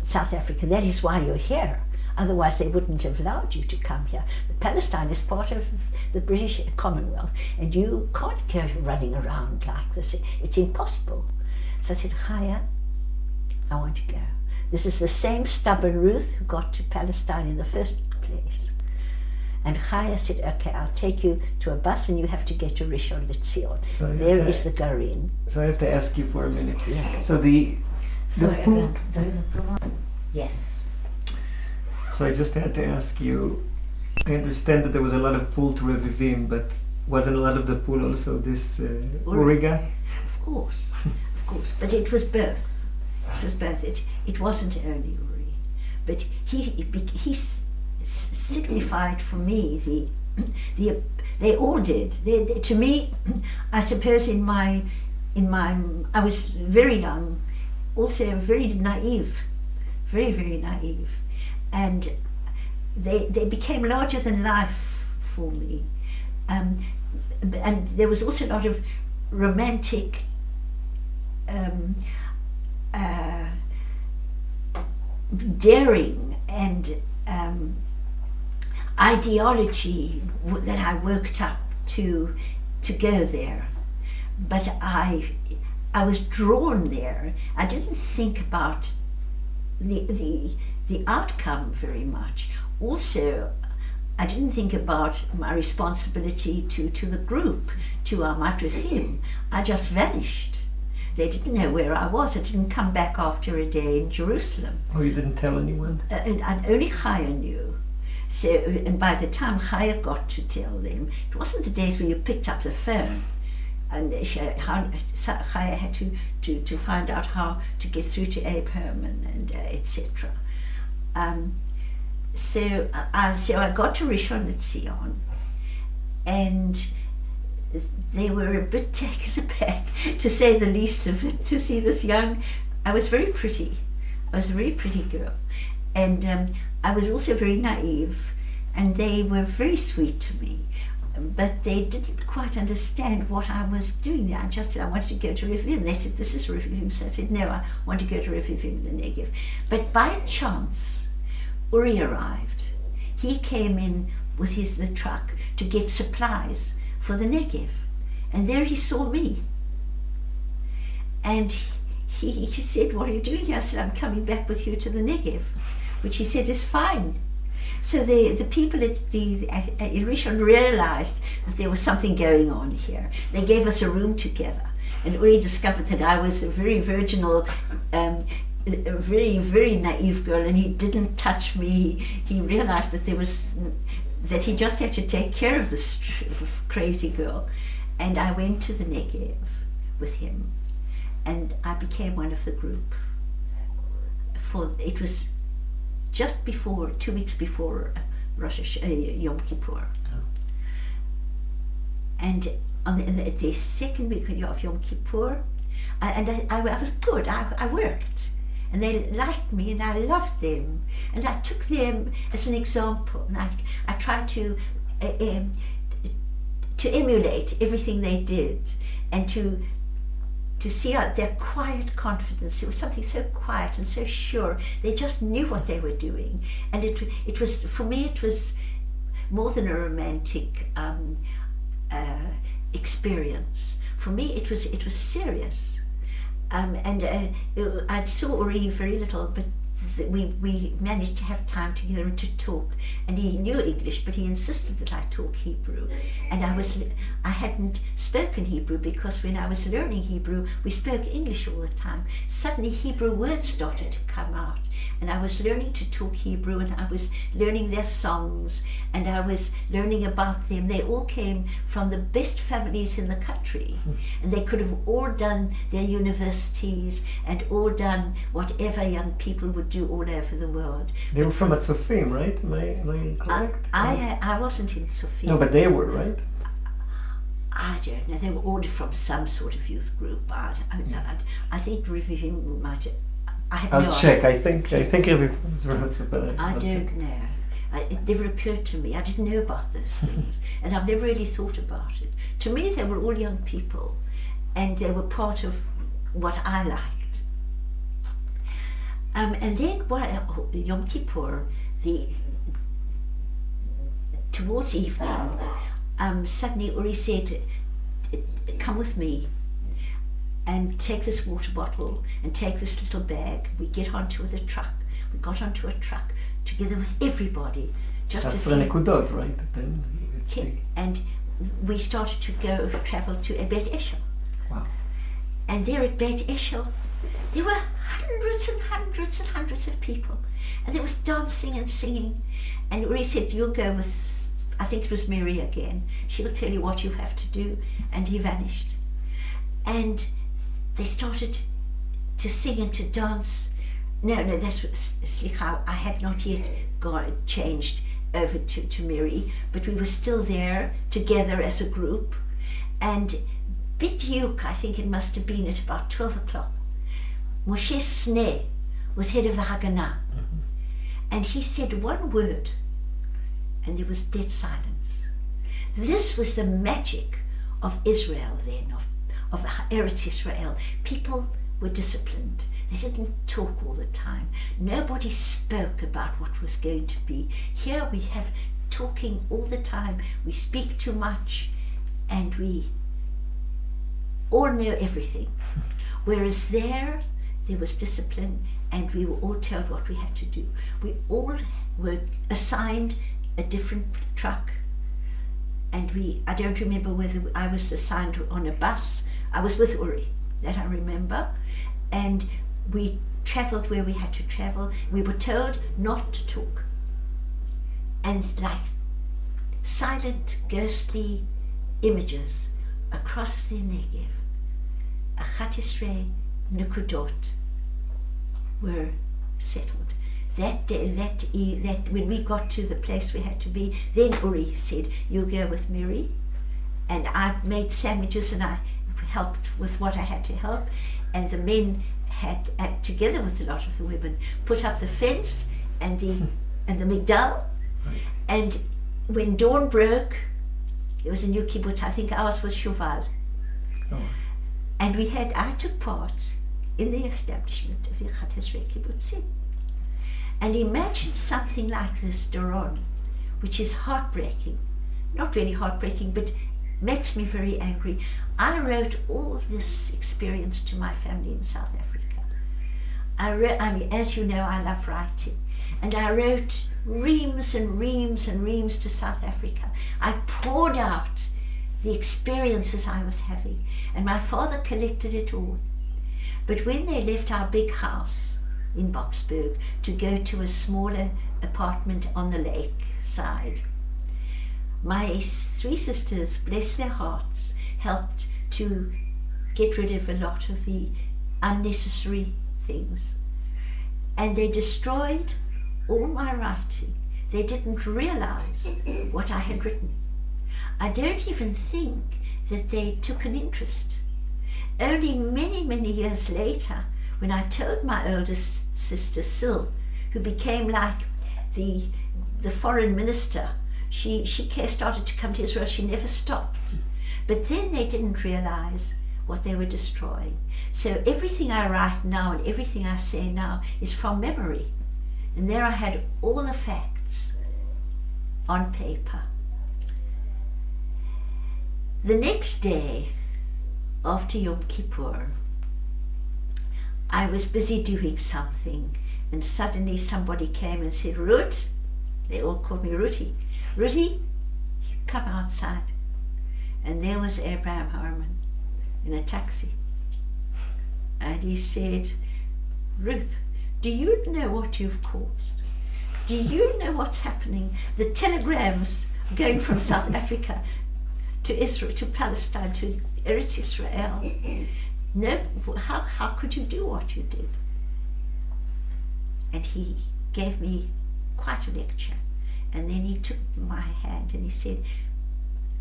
S1: South Africa, that is why you're here. Otherwise they wouldn't have allowed you to come here. But Palestine is part of the British Commonwealth, and you can't go running around like this. It's impossible. So I said, Chaya, I want to go. This is the same stubborn Ruth who got to Palestine in the first place. And Chaya said, okay, I'll take you to a bus and you have to get to Rishon LeZion. So there is the Gorin.
S3: So I have to ask you for a minute.
S1: Yeah.
S3: So
S2: Sorry, again, there is a problem. Yes.
S3: So I just had to ask you, I understand that there was a lot of pull to Revivim, but wasn't a lot of the pull also this Uri guy?
S1: Of course, of course. But it was both. It was both. It wasn't only Uri. But he signified for me they all did. To me, I suppose in my I was very young, also very naive, very, very naive. And they became larger than life for me. And there was also a lot of romantic daring and ideology that I worked up to go there. But I was drawn there. I didn't think about the outcome very much. Also, I didn't think about my responsibility to the group, to our madrichim. I just vanished. They didn't know where I was. I didn't come back after a day in Jerusalem.
S3: Oh, you didn't tell anyone?
S1: And only Chaya knew. So, and by the time Chaya got to tell them, it wasn't the days where you picked up the phone. And Chaya had to find out how to get through to Abraham and etc. So I got to Rishon LeZion, and they were a bit taken aback, to say the least of it, to see this young. I was very pretty. I was a very pretty girl, and I was also very naive, and they were very sweet to me. But they didn't quite understand what I was doing there. I just said I wanted to go to Revivim. They said, this is Revivim. So I said, no, I want to go to Revivim in the Negev. But by chance, Uri arrived. He came in with the truck to get supplies for the Negev. And there he saw me. And he said, what are you doing here? I said, I'm coming back with you to the Negev, which he said is fine. So the people at Rishon realized that there was something going on here. They gave us a room together, and Uri discovered that I was a very virginal, a very, very naive girl, and he didn't touch me. He realized that he just had to take care of this crazy girl. And I went to the Negev with him, and I became one of the group. It was just before, 2 weeks before Yom Kippur. Oh. And on the second week of Yom Kippur, I was good, I worked. And they liked me, and I loved them. And I took them as an example. And I tried to emulate everything they did, and to see their quiet confidence. It was something so quiet and so sure. They just knew what they were doing. And it was, for me, it was more than a romantic experience. For me, it was serious. I saw Uri very little, but we managed to have time together and to talk. And he knew English, but he insisted that I talk Hebrew. And I hadn't spoken Hebrew, because when I was learning Hebrew, we spoke English all the time. Suddenly Hebrew words started to come out, and I was learning to talk Hebrew, and I was learning their songs, and I was learning about them. They all came from the best families in the country, and they could have all done their universities and all done whatever young people would do all over the world.
S3: They were from Tzofim, right? Am I correct?
S1: I wasn't in Tzofim.
S3: No, but they were, right?
S1: I don't know. They were all from some sort of youth group. I think Revivim might have.
S3: I'll check. I think Revivim was right, but
S1: I don't know. It never occurred to me. I didn't know about those things, and I've never really thought about it. To me, they were all young people, and they were part of what I liked. And then Yom Kippur, towards evening, suddenly Uri said, come with me and take this water bottle and take this little bag. We get onto the truck. We got onto a truck together with everybody. Just
S3: That's
S1: a
S3: the
S1: few.
S3: Nekudot, right? Then it's
S1: And we started to travel to Beit Eshel.
S3: wow.
S1: And there at Beit Eshel, there were hundreds and hundreds and hundreds of people. And there was dancing and singing. And Uri said, you'll go with, I think it was Mary again. She'll tell you what you have to do. And he vanished. And they started to sing and to dance. No, that's Slicha. I had not yet changed over to Mary, but we were still there together as a group. And Bidyuk, I think it must have been at about 12 o'clock, Moshe Sneh was head of the Haganah. And he said one word, and there was dead silence. This was the magic of Israel then, of Eretz Israel. People were disciplined. They didn't talk all the time. Nobody spoke about what was going to be. Here we have talking all the time. We speak too much, and we all know everything. Whereas there was discipline, and we were all told what we had to do. We all were assigned a different truck, and I don't remember whether I was assigned on a bus. I was with Uri, that I remember, and we travelled where we had to travel. We were told not to talk. And like silent, ghostly images across the Negev, 11 Nekudot were settled. That day, that when we got to the place we had to be, then Uri said, "You go with Mary," and I made sandwiches and I helped with what I had to help, and the men had, together with a lot of the women, put up the fence and the migdal. And when dawn broke, there was a new kibbutz. I think ours was Shuval, and I took part in the establishment of the 11 kibbutzim. And imagine something like this, Doron, which is heartbreaking. Not really heartbreaking, but makes me very angry. I wrote all this experience to my family in South Africa. As you know, I love writing. And I wrote reams and reams and reams to South Africa. I poured out the experiences I was having. And my father collected it all. But when they left our big house in Boksburg to go to a smaller apartment on the lake side, my 3 sisters, bless their hearts, helped to get rid of a lot of the unnecessary things. And they destroyed all my writing. They didn't realize what I had written. I don't even think that they took an interest. Only many, many years later, when I told my oldest sister, Sil, who became like the foreign minister, she started to come to Israel. She never stopped. But then they didn't realize what they were destroying. So everything I write now and everything I say now is from memory. And there I had all the facts on paper. The next day, after Yom Kippur, I was busy doing something, and suddenly somebody came and said, "Ruth," they all called me Ruthie, "Ruthie, come outside." And there was Abraham Harman in a taxi. And he said, "Ruth, do you know what you've caused? Do you know what's happening? The telegrams going from South Africa to Israel, to Palestine, to Eretz Israel. No, how could you do what you did?" And he gave me quite a lecture. And then he took my hand and he said,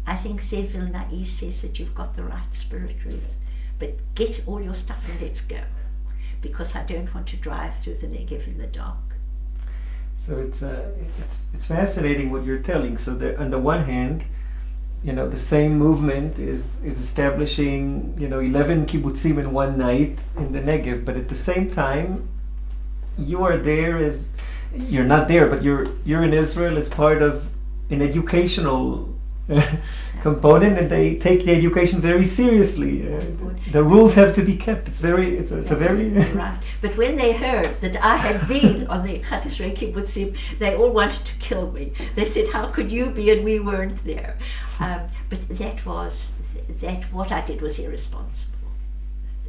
S1: "I think Zev Vilnai says that you've got the right spirit, Ruth, but get all your stuff and let's go, because I don't want to drive through the Negev in the dark."
S3: So it's fascinating what you're telling. So on the one hand, the same movement is establishing 11 kibbutzim in one night in the Negev, but at the same time, you are there as, you're not there, but you're in Israel as part of an educational component, and they take the education very seriously. The rules have to be kept. It's a very
S1: right. But when they heard that I had been on the Chatisrei Kibbutzim, they all wanted to kill me. They said, "How could you be and we weren't there?" But that what I did was irresponsible.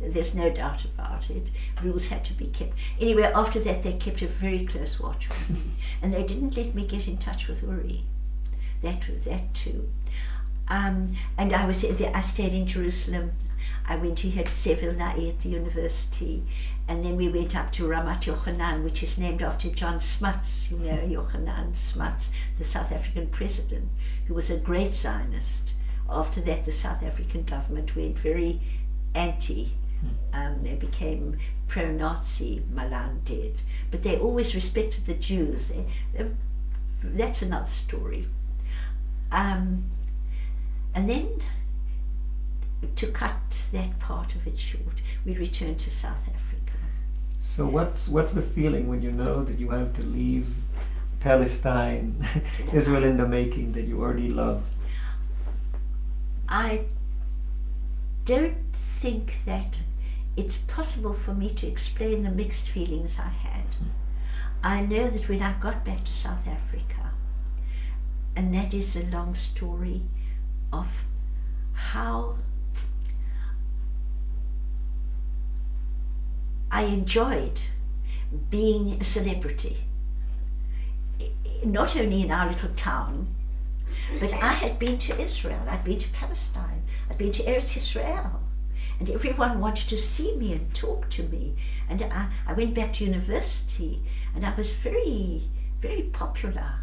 S1: There's no doubt about it. Rules had to be kept. Anyway, after that, they kept a very close watch on me, and they didn't let me get in touch with Uri. That too. And I stayed in Jerusalem. I went to Herzl Na'i at the university, and then we went up to Ramat Yochanan, which is named after John Smuts, Yochanan Smuts, the South African president, who was a great Zionist. After that, the South African government went very anti. They became pro-Nazi, Malan did. But they always respected the Jews. That's another story. And then, to cut that part of it short, we returned to South Africa.
S3: So what's the feeling when you know that you have to leave Palestine, Israel in the making, that you already love?
S1: I don't think that it's possible for me to explain the mixed feelings I had. I know that when I got back to South Africa, and that is a long story of how I enjoyed being a celebrity, not only in our little town, but I had been to Israel, I'd been to Palestine, I'd been to Eretz Israel, and everyone wanted to see me and talk to me. And I went back to university, and I was very, very popular.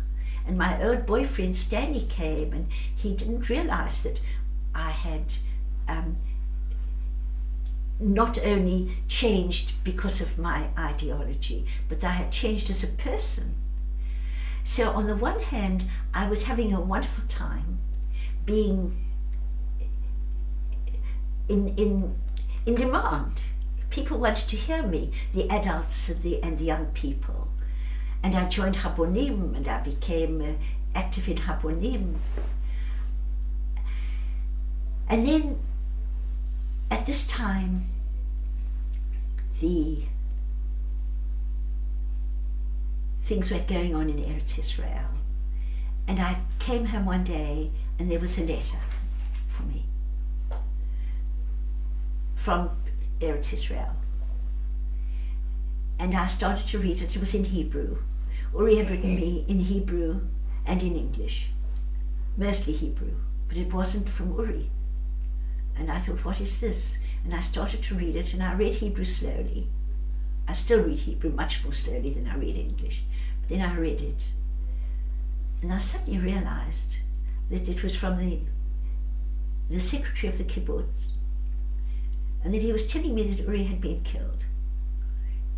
S1: And my old boyfriend Stanley came, and he didn't realize that I had not only changed because of my ideology, but that I had changed as a person. So on the one hand, I was having a wonderful time being in demand. People wanted to hear me, the adults and the young people. And I joined Habonim, and I became active in Habonim. And then, at this time, the things were going on in Eretz Israel. And I came home one day, and there was a letter for me from Eretz Israel. And I started to read it. It was in Hebrew. Uri had written me in Hebrew and in English, mostly Hebrew, but it wasn't from Uri. And I thought, what is this? And I started to read it, and I read Hebrew slowly. I still read Hebrew much more slowly than I read English. But then I read it, and I suddenly realized that it was from the secretary of the kibbutz, and that he was telling me that Uri had been killed.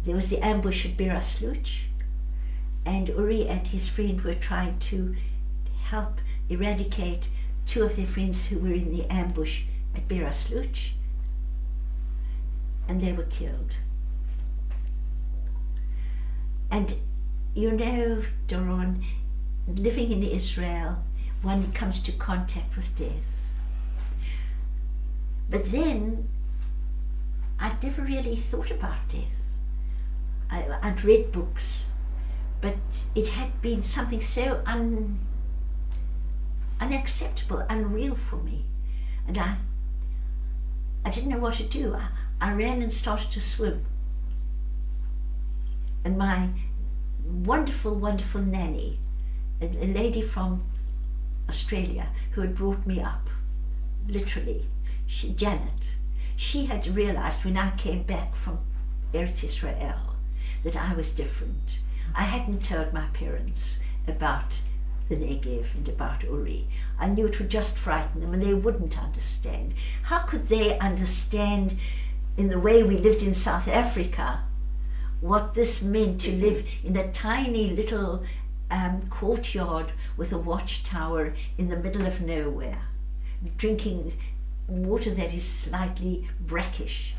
S1: There was the ambush at Bir Asluch, and Uri and his friend were trying to help eradicate two of their friends who were in the ambush at Bir Asluch, and they were killed. And you know, Doron, living in Israel, one comes to contact with death. But then, I'd never really thought about death. I'd read books, but it had been something so unacceptable, unreal for me. And I didn't know what to do. I ran and started to swim. And my wonderful, wonderful nanny, a lady from Australia who had brought me up, literally, Janet, she had realized when I came back from Eretz Israel that I was different. I hadn't told my parents about the Negev and about Uri. I knew it would just frighten them, and they wouldn't understand. How could they understand, in the way we lived in South Africa, what this meant to live in a tiny little courtyard with a watchtower in the middle of nowhere, drinking water that is slightly brackish,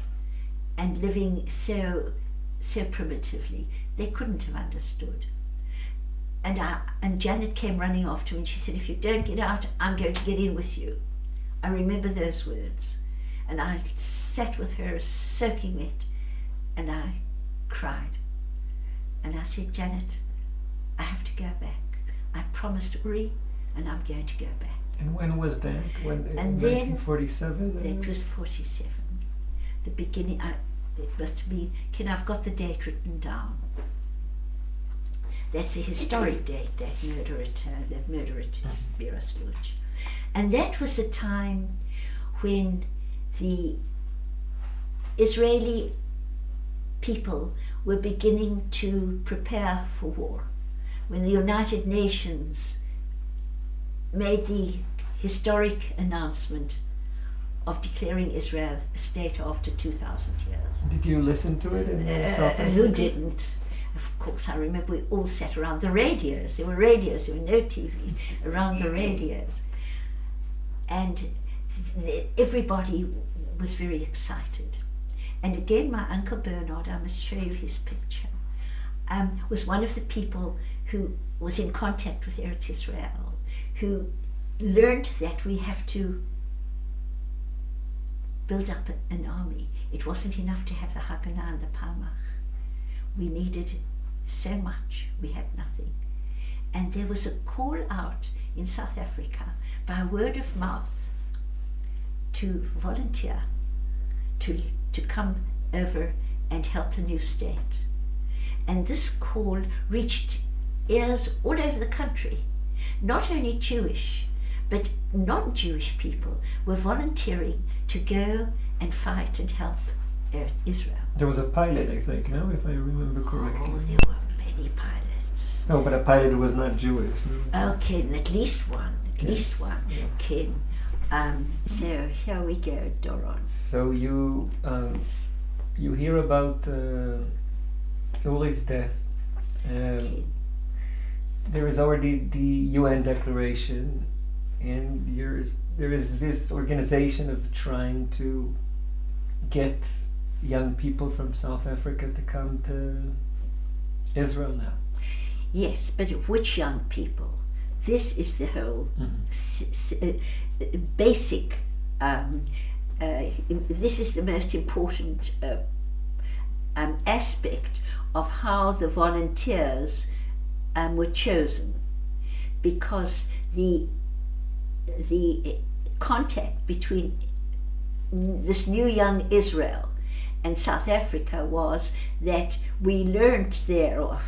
S1: and living so so primitively, they couldn't have understood. And Janet came running after me and she said, if you don't get out, I'm going to get in with you. I remember those words. And I sat with her soaking wet and I cried. And I said, Janet, I have to go back. I promised Uri and I'm going to go back.
S3: And when was that? When,
S1: and
S3: 1947?
S1: That was 47. The beginning, it must have been, I've got the date written down. That's a historic date, that murder at Birasluch. And that was the time when the Israeli people were beginning to prepare for war. When the United Nations made the historic announcement of declaring Israel a state after 2,000 years.
S3: Did you listen to it in South Africa?
S1: Who didn't? Of course, I remember we all sat around the radios. There were radios, there were no TVs, around the radios. And everybody was very excited. And again, my uncle Bernard, I must show you his picture, was one of the people who was in contact with Eretz Israel, who learned that we have to build up an army. It wasn't enough to have the Haganah and the Palmach. We needed so much, we had nothing. And there was a call out in South Africa by word of mouth to volunteer, to come over and help the new state. And this call reached ears all over the country. Not only Jewish, but non-Jewish people were volunteering to go and fight and help Israel.
S3: There was a pilot, I think, no? If I remember correctly.
S1: Oh, there were many pilots.
S3: No, but a pilot who was not Jewish. No?
S1: Okay, at least one.
S3: Yes.
S1: Yeah. Ken. So here we go, Doron.
S3: So you hear about Uri's death. There is already the UN declaration, and there is this organization of trying to get young people from South Africa to come to Israel now.
S1: Yes, but which young people? This is the whole basic, this is the most important aspect of how the volunteers were chosen, because the contact between this new young Israel and South Africa was that we learned there, or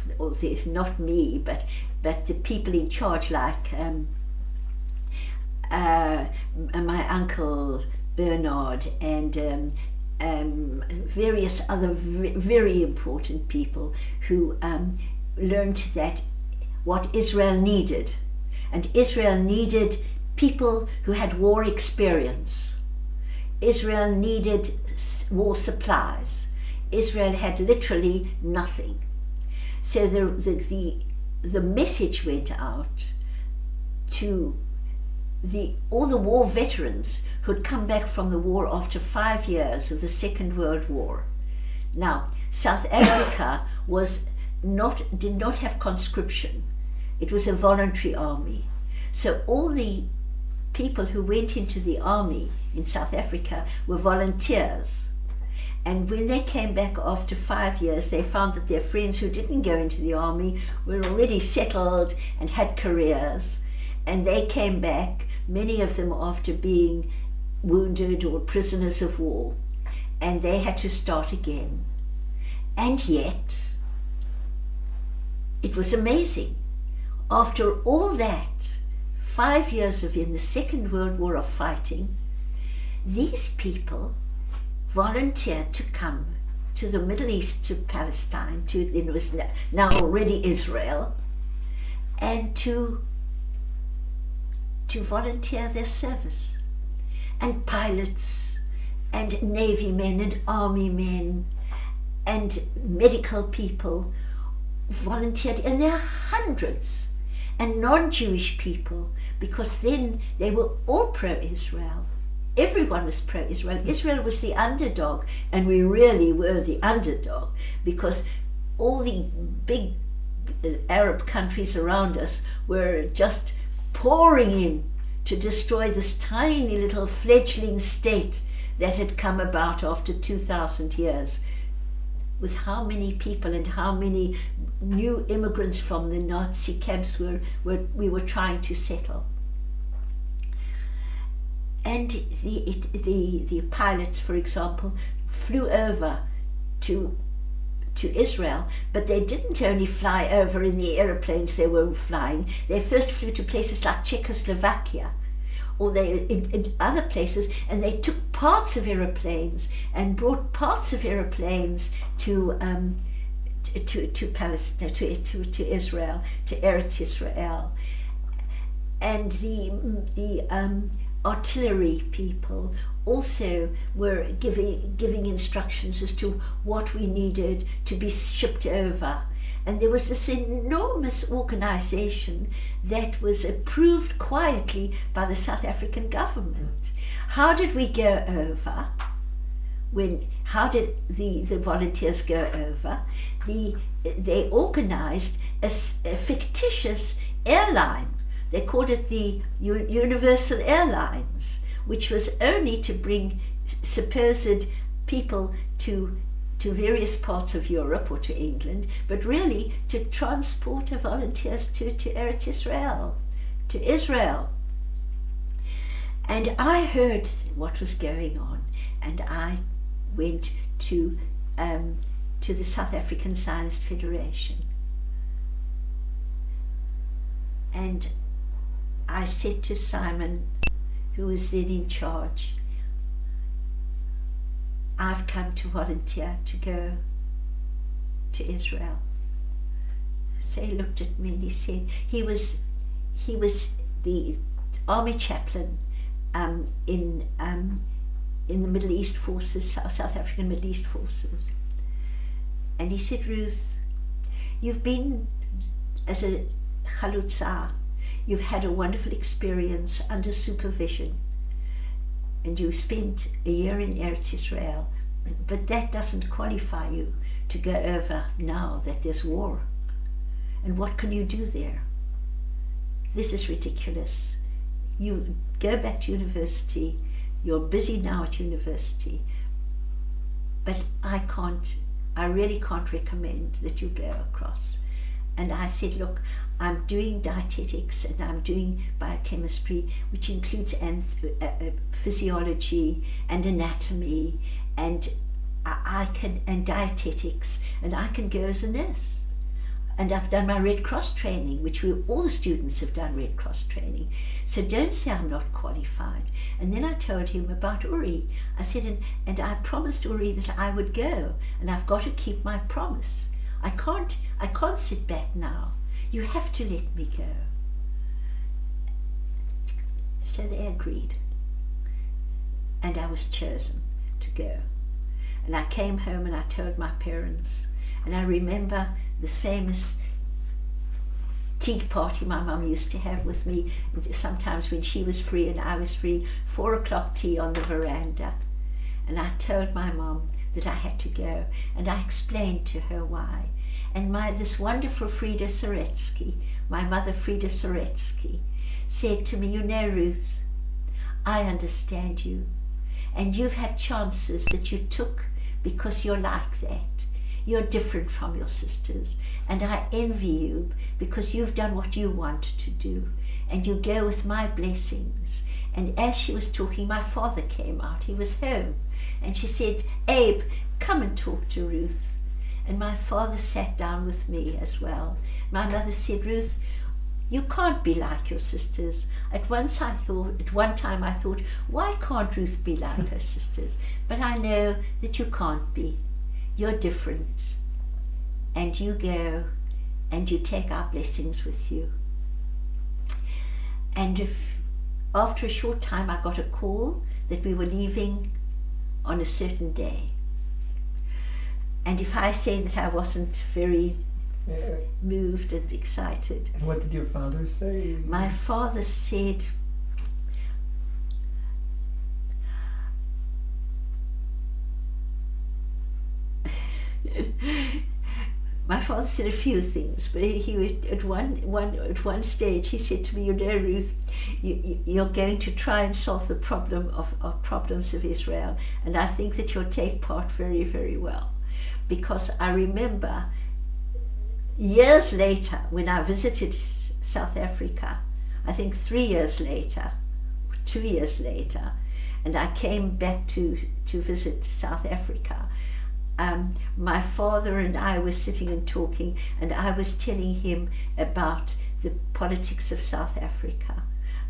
S1: there's not me, but the people in charge, like my uncle Bernard and various other very important people who learned that what Israel needed, and Israel needed people who had war experience. Israel needed war supplies. Israel had literally nothing. So the message went out to all the war veterans who had come back from the war after 5 years of the Second World War. Now, South Africa did not have conscription. It was a voluntary army. So all the people who went into the army in South Africa were volunteers. And when they came back after 5 years, they found that their friends who didn't go into the army were already settled and had careers. And they came back, many of them after being wounded or prisoners of war. And they had to start again. And yet, it was amazing. After all that, 5 years in the Second World War of fighting, these people volunteered to come to the Middle East, to Palestine, it was now already Israel, and to volunteer their service. And pilots and Navy men and Army men and medical people volunteered, and there are hundreds, and non-Jewish people, because then they were all pro-Israel. Everyone was pro-Israel. Israel was the underdog, and we really were the underdog, because all the big Arab countries around us were just pouring in to destroy this tiny little fledgling state that had come about after 2,000 years, with how many people and how many new immigrants from the Nazi camps we were trying to settle. And the pilots, for example, flew over to Israel, but they didn't only fly over in the aeroplanes they were flying. They first flew to places like Czechoslovakia, or they in other places, and they took parts of aeroplanes and brought parts of aeroplanes to Palestine, to Israel, to Eretz Israel. And the artillery people also were giving instructions as to what we needed to be shipped over. And there was this enormous organization that was approved quietly by the South African government. How did we go over? How did the volunteers go over? They organized a fictitious airline. They called it the Universal Airlines, which was only to bring supposed people to various parts of Europe or to England, but really to transport the volunteers to Eretz Israel, to Israel. And I heard what was going on, and I went to the South African Zionist Federation. And I said to Simon, who was then in charge, I've come to volunteer to go to Israel. So he looked at me and he said, he was the army chaplain in the Middle East forces, South African Middle East forces. And he said, Ruth, you've been as a chalutza, you've had a wonderful experience under supervision, and you spent a year in Eretz Israel, but that doesn't qualify you to go over now that there's war. And what can you do there? This is ridiculous. You go back to university, you're busy now at university, but I really can't recommend that you go across. And I said, look, I'm doing dietetics and I'm doing biochemistry, which includes physiology and anatomy and dietetics, and I can go as a nurse. And I've done my Red Cross training, which all the students have done Red Cross training. So don't say I'm not qualified. And then I told him about Uri. I said, and I promised Uri that I would go, and I've got to keep my promise. I can't sit back now. You have to let me go. So they agreed. And I was chosen to go. And I came home and I told my parents. And I remember this famous tea party my mum used to have with me, sometimes when she was free and I was free, 4 o'clock tea on the veranda. And I told my mum that I had to go, and I explained to her why. And this wonderful Frida Soretsky, my mother Frida Soretsky, said to me, you know, Ruth, I understand you, and you've had chances that you took because you're like that. You're different from your sisters, and I envy you because you've done what you want to do, and you go with my blessings. And as she was talking, my father came out. He was home, and she said, Abe, come and talk to Ruth. And my father sat down with me as well. My mother said, Ruth, you can't be like your sisters. At one time I thought, why can't Ruth be like her sisters? But I know that you can't be. You're different. And you go and you take our blessings with you. And after a short time I got a call that we were leaving on a certain day. And if I say that I wasn't very moved and excited.
S3: And what did your father say?
S1: My father said, My father said a few things, but he at one stage he said to me, "You know, Ruth, you're going to try and solve the problems of Israel, and I think that you'll take part very, very well." Because I remember years later when I visited South Africa, I think 3 years later, 2 years later, and I came back to visit South Africa. My father and I were sitting and talking, and I was telling him about the politics of South Africa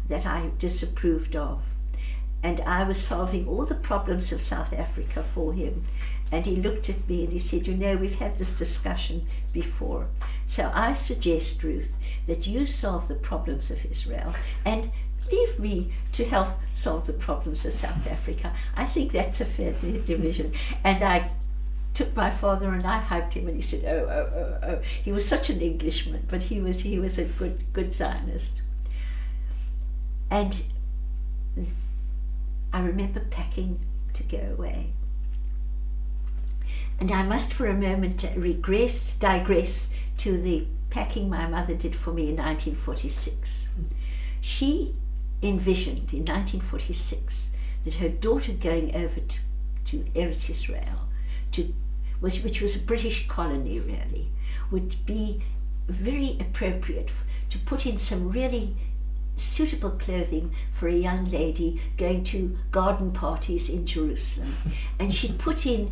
S1: that I disapproved of. And I was solving all the problems of South Africa for him. And he looked at me and he said, "You know, we've had this discussion before. So I suggest, Ruth, that you solve the problems of Israel and leave me to help solve the problems of South Africa. I think that's a fair division." And I took my father and I hugged him, and he said, oh. He was such an Englishman, but he was a good Zionist. And I remember packing to go away. And I must for a moment digress to the packing my mother did for me in 1946. She envisioned in 1946 that her daughter going over to Eretz Israel, which was a British colony really, would be very appropriate to put in some really suitable clothing for a young lady going to garden parties in Jerusalem. And she put in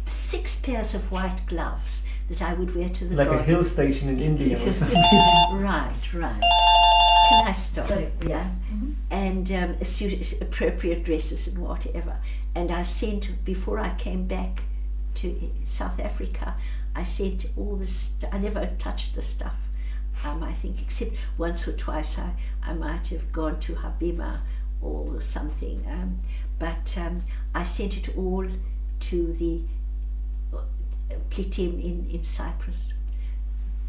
S1: 6 pairs of white gloves that I would wear to the
S3: like
S1: garden.
S3: a hill station in India or something.
S1: Right. Can I stop?
S2: Sorry, yes.
S1: And appropriate dresses and whatever. And I sent, before I came back to South Africa, I sent all this, I never touched the stuff, I think, except once or twice I might have gone to Habima or something, but I sent it all to the Plitim in Cyprus.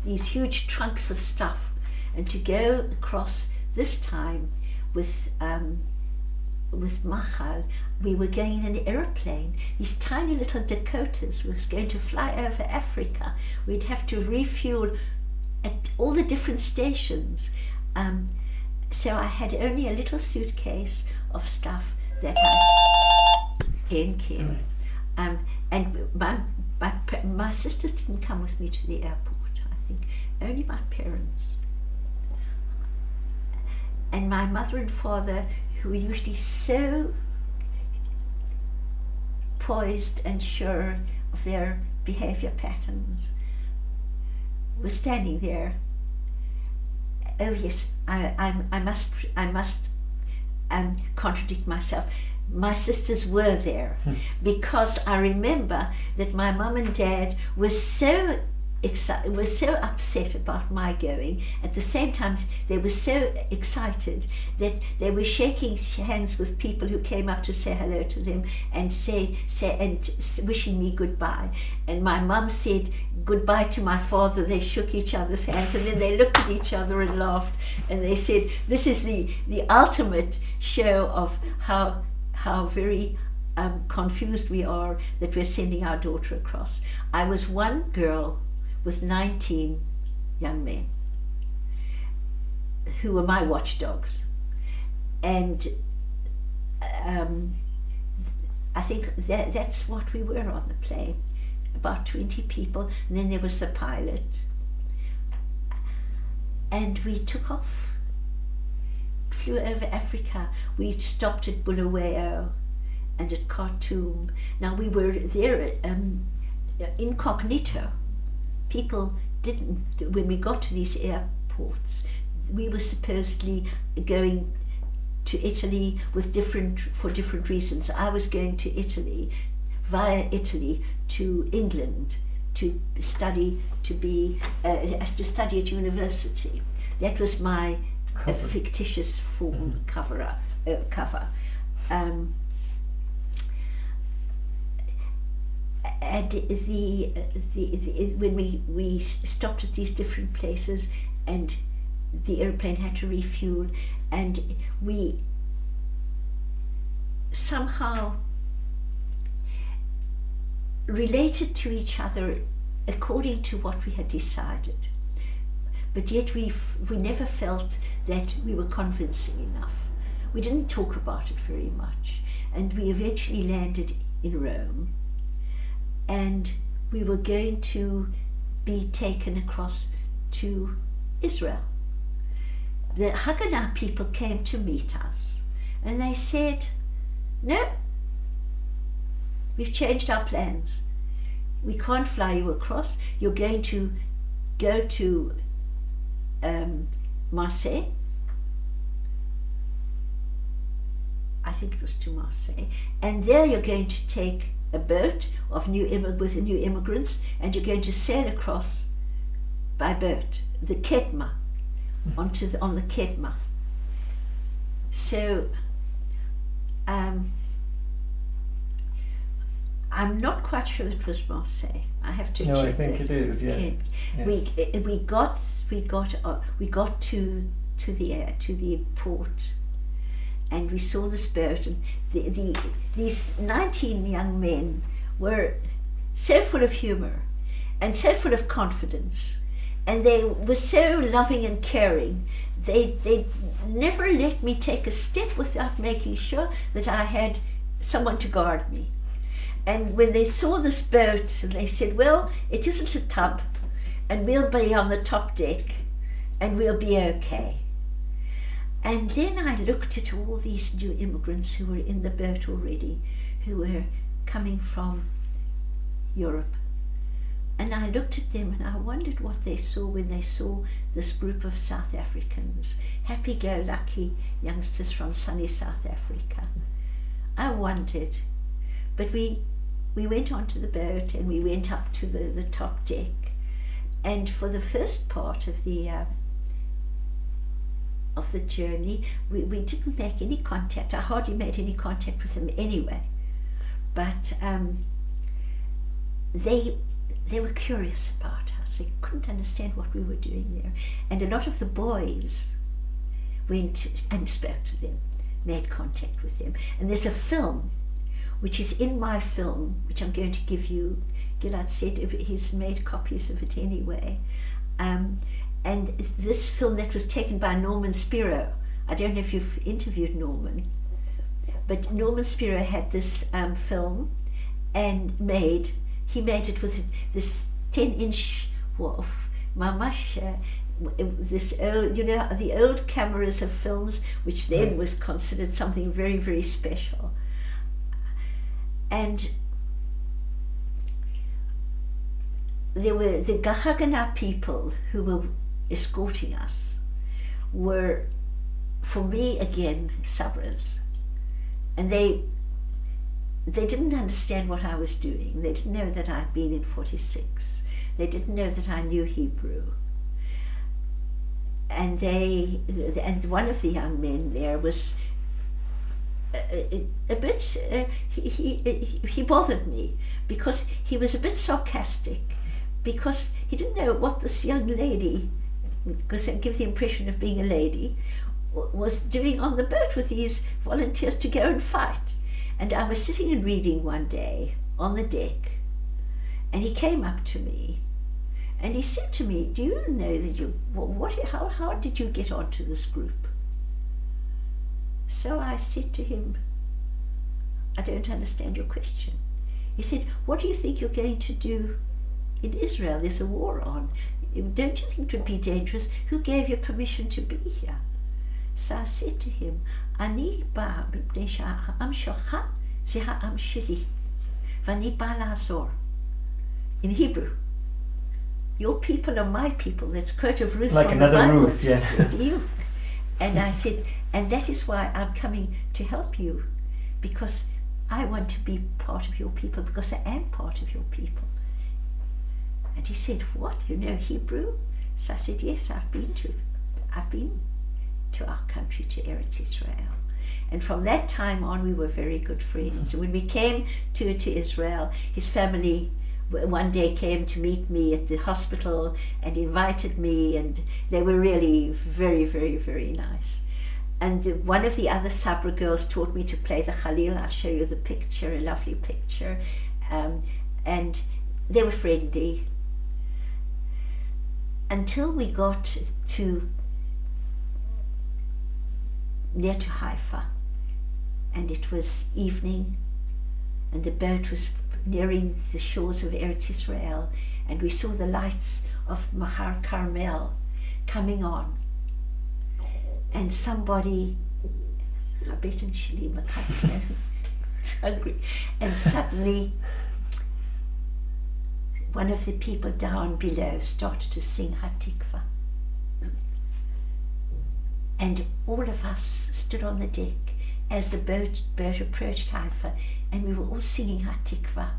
S1: These huge trunks of stuff, and to go across this time with Machal, we were going in an aeroplane. These tiny little Dakotas was going to fly over Africa. We'd have to refuel at all the different stations. So I had only a little suitcase of stuff that I came. And my sisters didn't come with me to the airport, I think. Only my parents. And my mother and father, who were usually so poised and sure of their behavior patterns, were standing there. Oh yes, I must contradict myself. My sisters were there because I remember that my mum and dad were so upset about my going. At the same time, they were so excited that they were shaking hands with people who came up to say hello to them and wishing me goodbye. And my mum said goodbye to my father. They shook each other's hands, and then they looked at each other and laughed, and they said, "This is the ultimate show of how very confused we are that we're sending our daughter across." I was one girl with 19 young men who were my watchdogs. And I think that's what we were on the plane, about 20 people, and then there was the pilot. And we took off, flew over Africa. We stopped at Bulawayo and at Khartoum. Now we were there incognito. People didn't, when we got to these airports, we were supposedly going to Italy for different reasons. I was going to Italy, via Italy to England to study at university. That was my fictitious form cover. And when we stopped at these different places, and the airplane had to refuel, and we somehow related to each other according to what we had decided. But yet we never felt that we were convincing enough. We didn't talk about it very much. And we eventually landed in Rome. And we were going to be taken across to Israel. The Haganah people came to meet us. And they said, no, we've changed our plans. We can't fly you across. You're going to go to Marseille. I think it was to Marseille. And there you're going to take a boat with new immigrants, and you're going to sail across by boat, the Ketma, on the Ketma. So I'm not quite sure it was Marseille. I have to check.
S3: No, I think it is. Yeah.
S1: Yes. We got to the port, and we saw this boat, and these 19 young men were so full of humor and so full of confidence, and they were so loving and caring. They never let me take a step without making sure that I had someone to guard me. And when they saw this boat, they said, well, it isn't a tub, and we'll be on the top deck, and we'll be okay. And then I looked at all these new immigrants who were in the boat already, who were coming from Europe. And I looked at them and I wondered what they saw when they saw this group of South Africans, happy-go-lucky youngsters from sunny South Africa. I wondered. But we went onto the boat and we went up to the top deck. And for the first part of the journey, we didn't make any contact. I hardly made any contact with them anyway. But they were curious about us. They couldn't understand what we were doing there. And a lot of the boys went and spoke to them, made contact with them. And there's a film, which is in my film, which I'm going to give you. Gilad said he's made copies of it anyway. And this film that was taken by Norman Spiro, I don't know if you've interviewed Norman, but Norman Spiro had this film and he made it with this 10-inch mamash, this old, the old cameras of films, which then was considered something very, very special. And there were the Haganah people who were escorting us were, for me again, Sabras. And they didn't understand what I was doing. They didn't know that I'd been in 46. They didn't know that I knew Hebrew. And one of the young men there was a bit, he bothered me because he was a bit sarcastic, because he didn't know what this young lady, because they give the impression of being a lady, was doing on the boat with these volunteers to go and fight. And I was sitting and reading one day on the deck, and he came up to me and he said to me, do you know that how did you get onto this group? So I said to him, I don't understand your question. He said, what do you think you're going to do in Israel? There's a war on. Don't you think it would be dangerous? Who gave you permission to be here? So I said to him, Ani ba mipnei sha'am shelcha ze ha'am sheli, v'ani ba la'azor. In Hebrew, your people are my people. That's quote of Ruth
S3: like
S1: from the Bible.
S3: Like another Ruth, yeah.
S1: Do you? And I said, and that is why I'm coming to help you, because I want to be part of your people, because I am part of your people. And he said, what, you know Hebrew? So I said, yes, I've been to our country, to Eretz Israel. And from that time on, we were very good friends. When we came to Israel, his family one day came to meet me at the hospital and invited me, and they were really very, very, very nice. And one of the other Sabra girls taught me to play the Khalil. I'll show you the picture, a lovely picture. and they were friendly until we got near to Haifa, and it was evening, and the boat was nearing the shores of Eretz Israel, and we saw the lights of Mahar Carmel coming on, and somebody, it's hungry, and suddenly one of the people down below started to sing Hatikva. And all of us stood on the deck as the boat approached Haifa, and we were all singing Hatikva.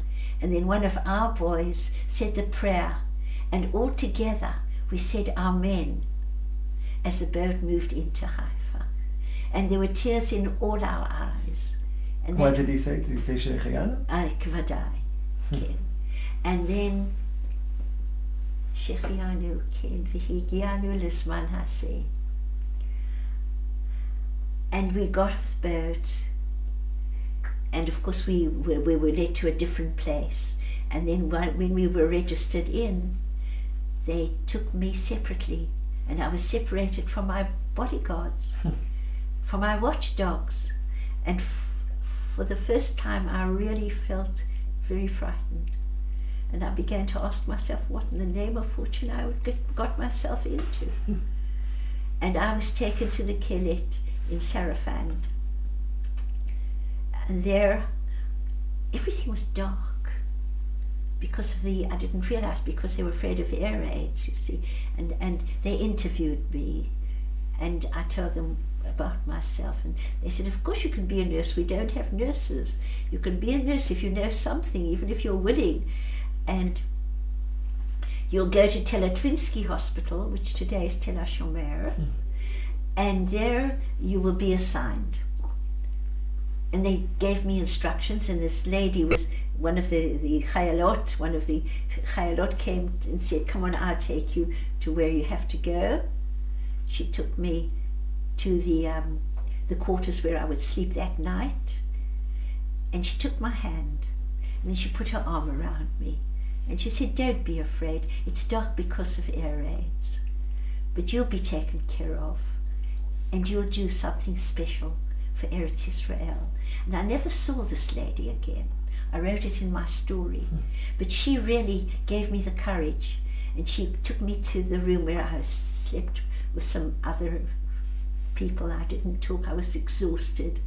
S1: And then one of our boys said the prayer, and all together we said Amen as the boat moved into Haifa. And there were tears in all our eyes. And
S3: what did he say? Did he say Shechianu?
S1: Kvadai, Ken. And then Shechianu, Ken, Vihigianu Lisman Hase. And we got off the boat, and of course we were led to a different place. And then when we were registered in, they took me separately, and I was separated from my bodyguards, from my watchdogs. And for the first time I really felt very frightened. And I began to ask myself what in the name of fortune I got myself into. And I was taken to the Kelet in Sarafand, and there everything was dark because of I didn't realize, because they were afraid of air raids, you see, and they interviewed me, and I told them about myself, and they said, of course you can be a nurse, we don't have nurses, you can be a nurse if you know something, even if you're willing, and you'll go to Tel Atvinsky Hospital, which today is Tel HaShomer, and there you will be assigned. And they gave me instructions, and this lady was one of the Chayalot came and said, come on, I'll take you to where you have to go. She took me to the quarters where I would sleep that night, and she took my hand, and then she put her arm around me, and she said, don't be afraid, it's dark because of air raids, but you'll be taken care of, and you'll do something special for Eretz Israel. And I never saw this lady again. I wrote it in my story. But she really gave me the courage, and she took me to the room where I slept with some other people. I didn't talk, I was exhausted.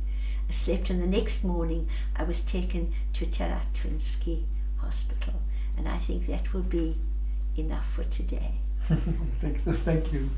S1: I slept, and the next morning I was taken to Tel Atvinsky Hospital. And I think that will be enough for today.
S3: Thank you.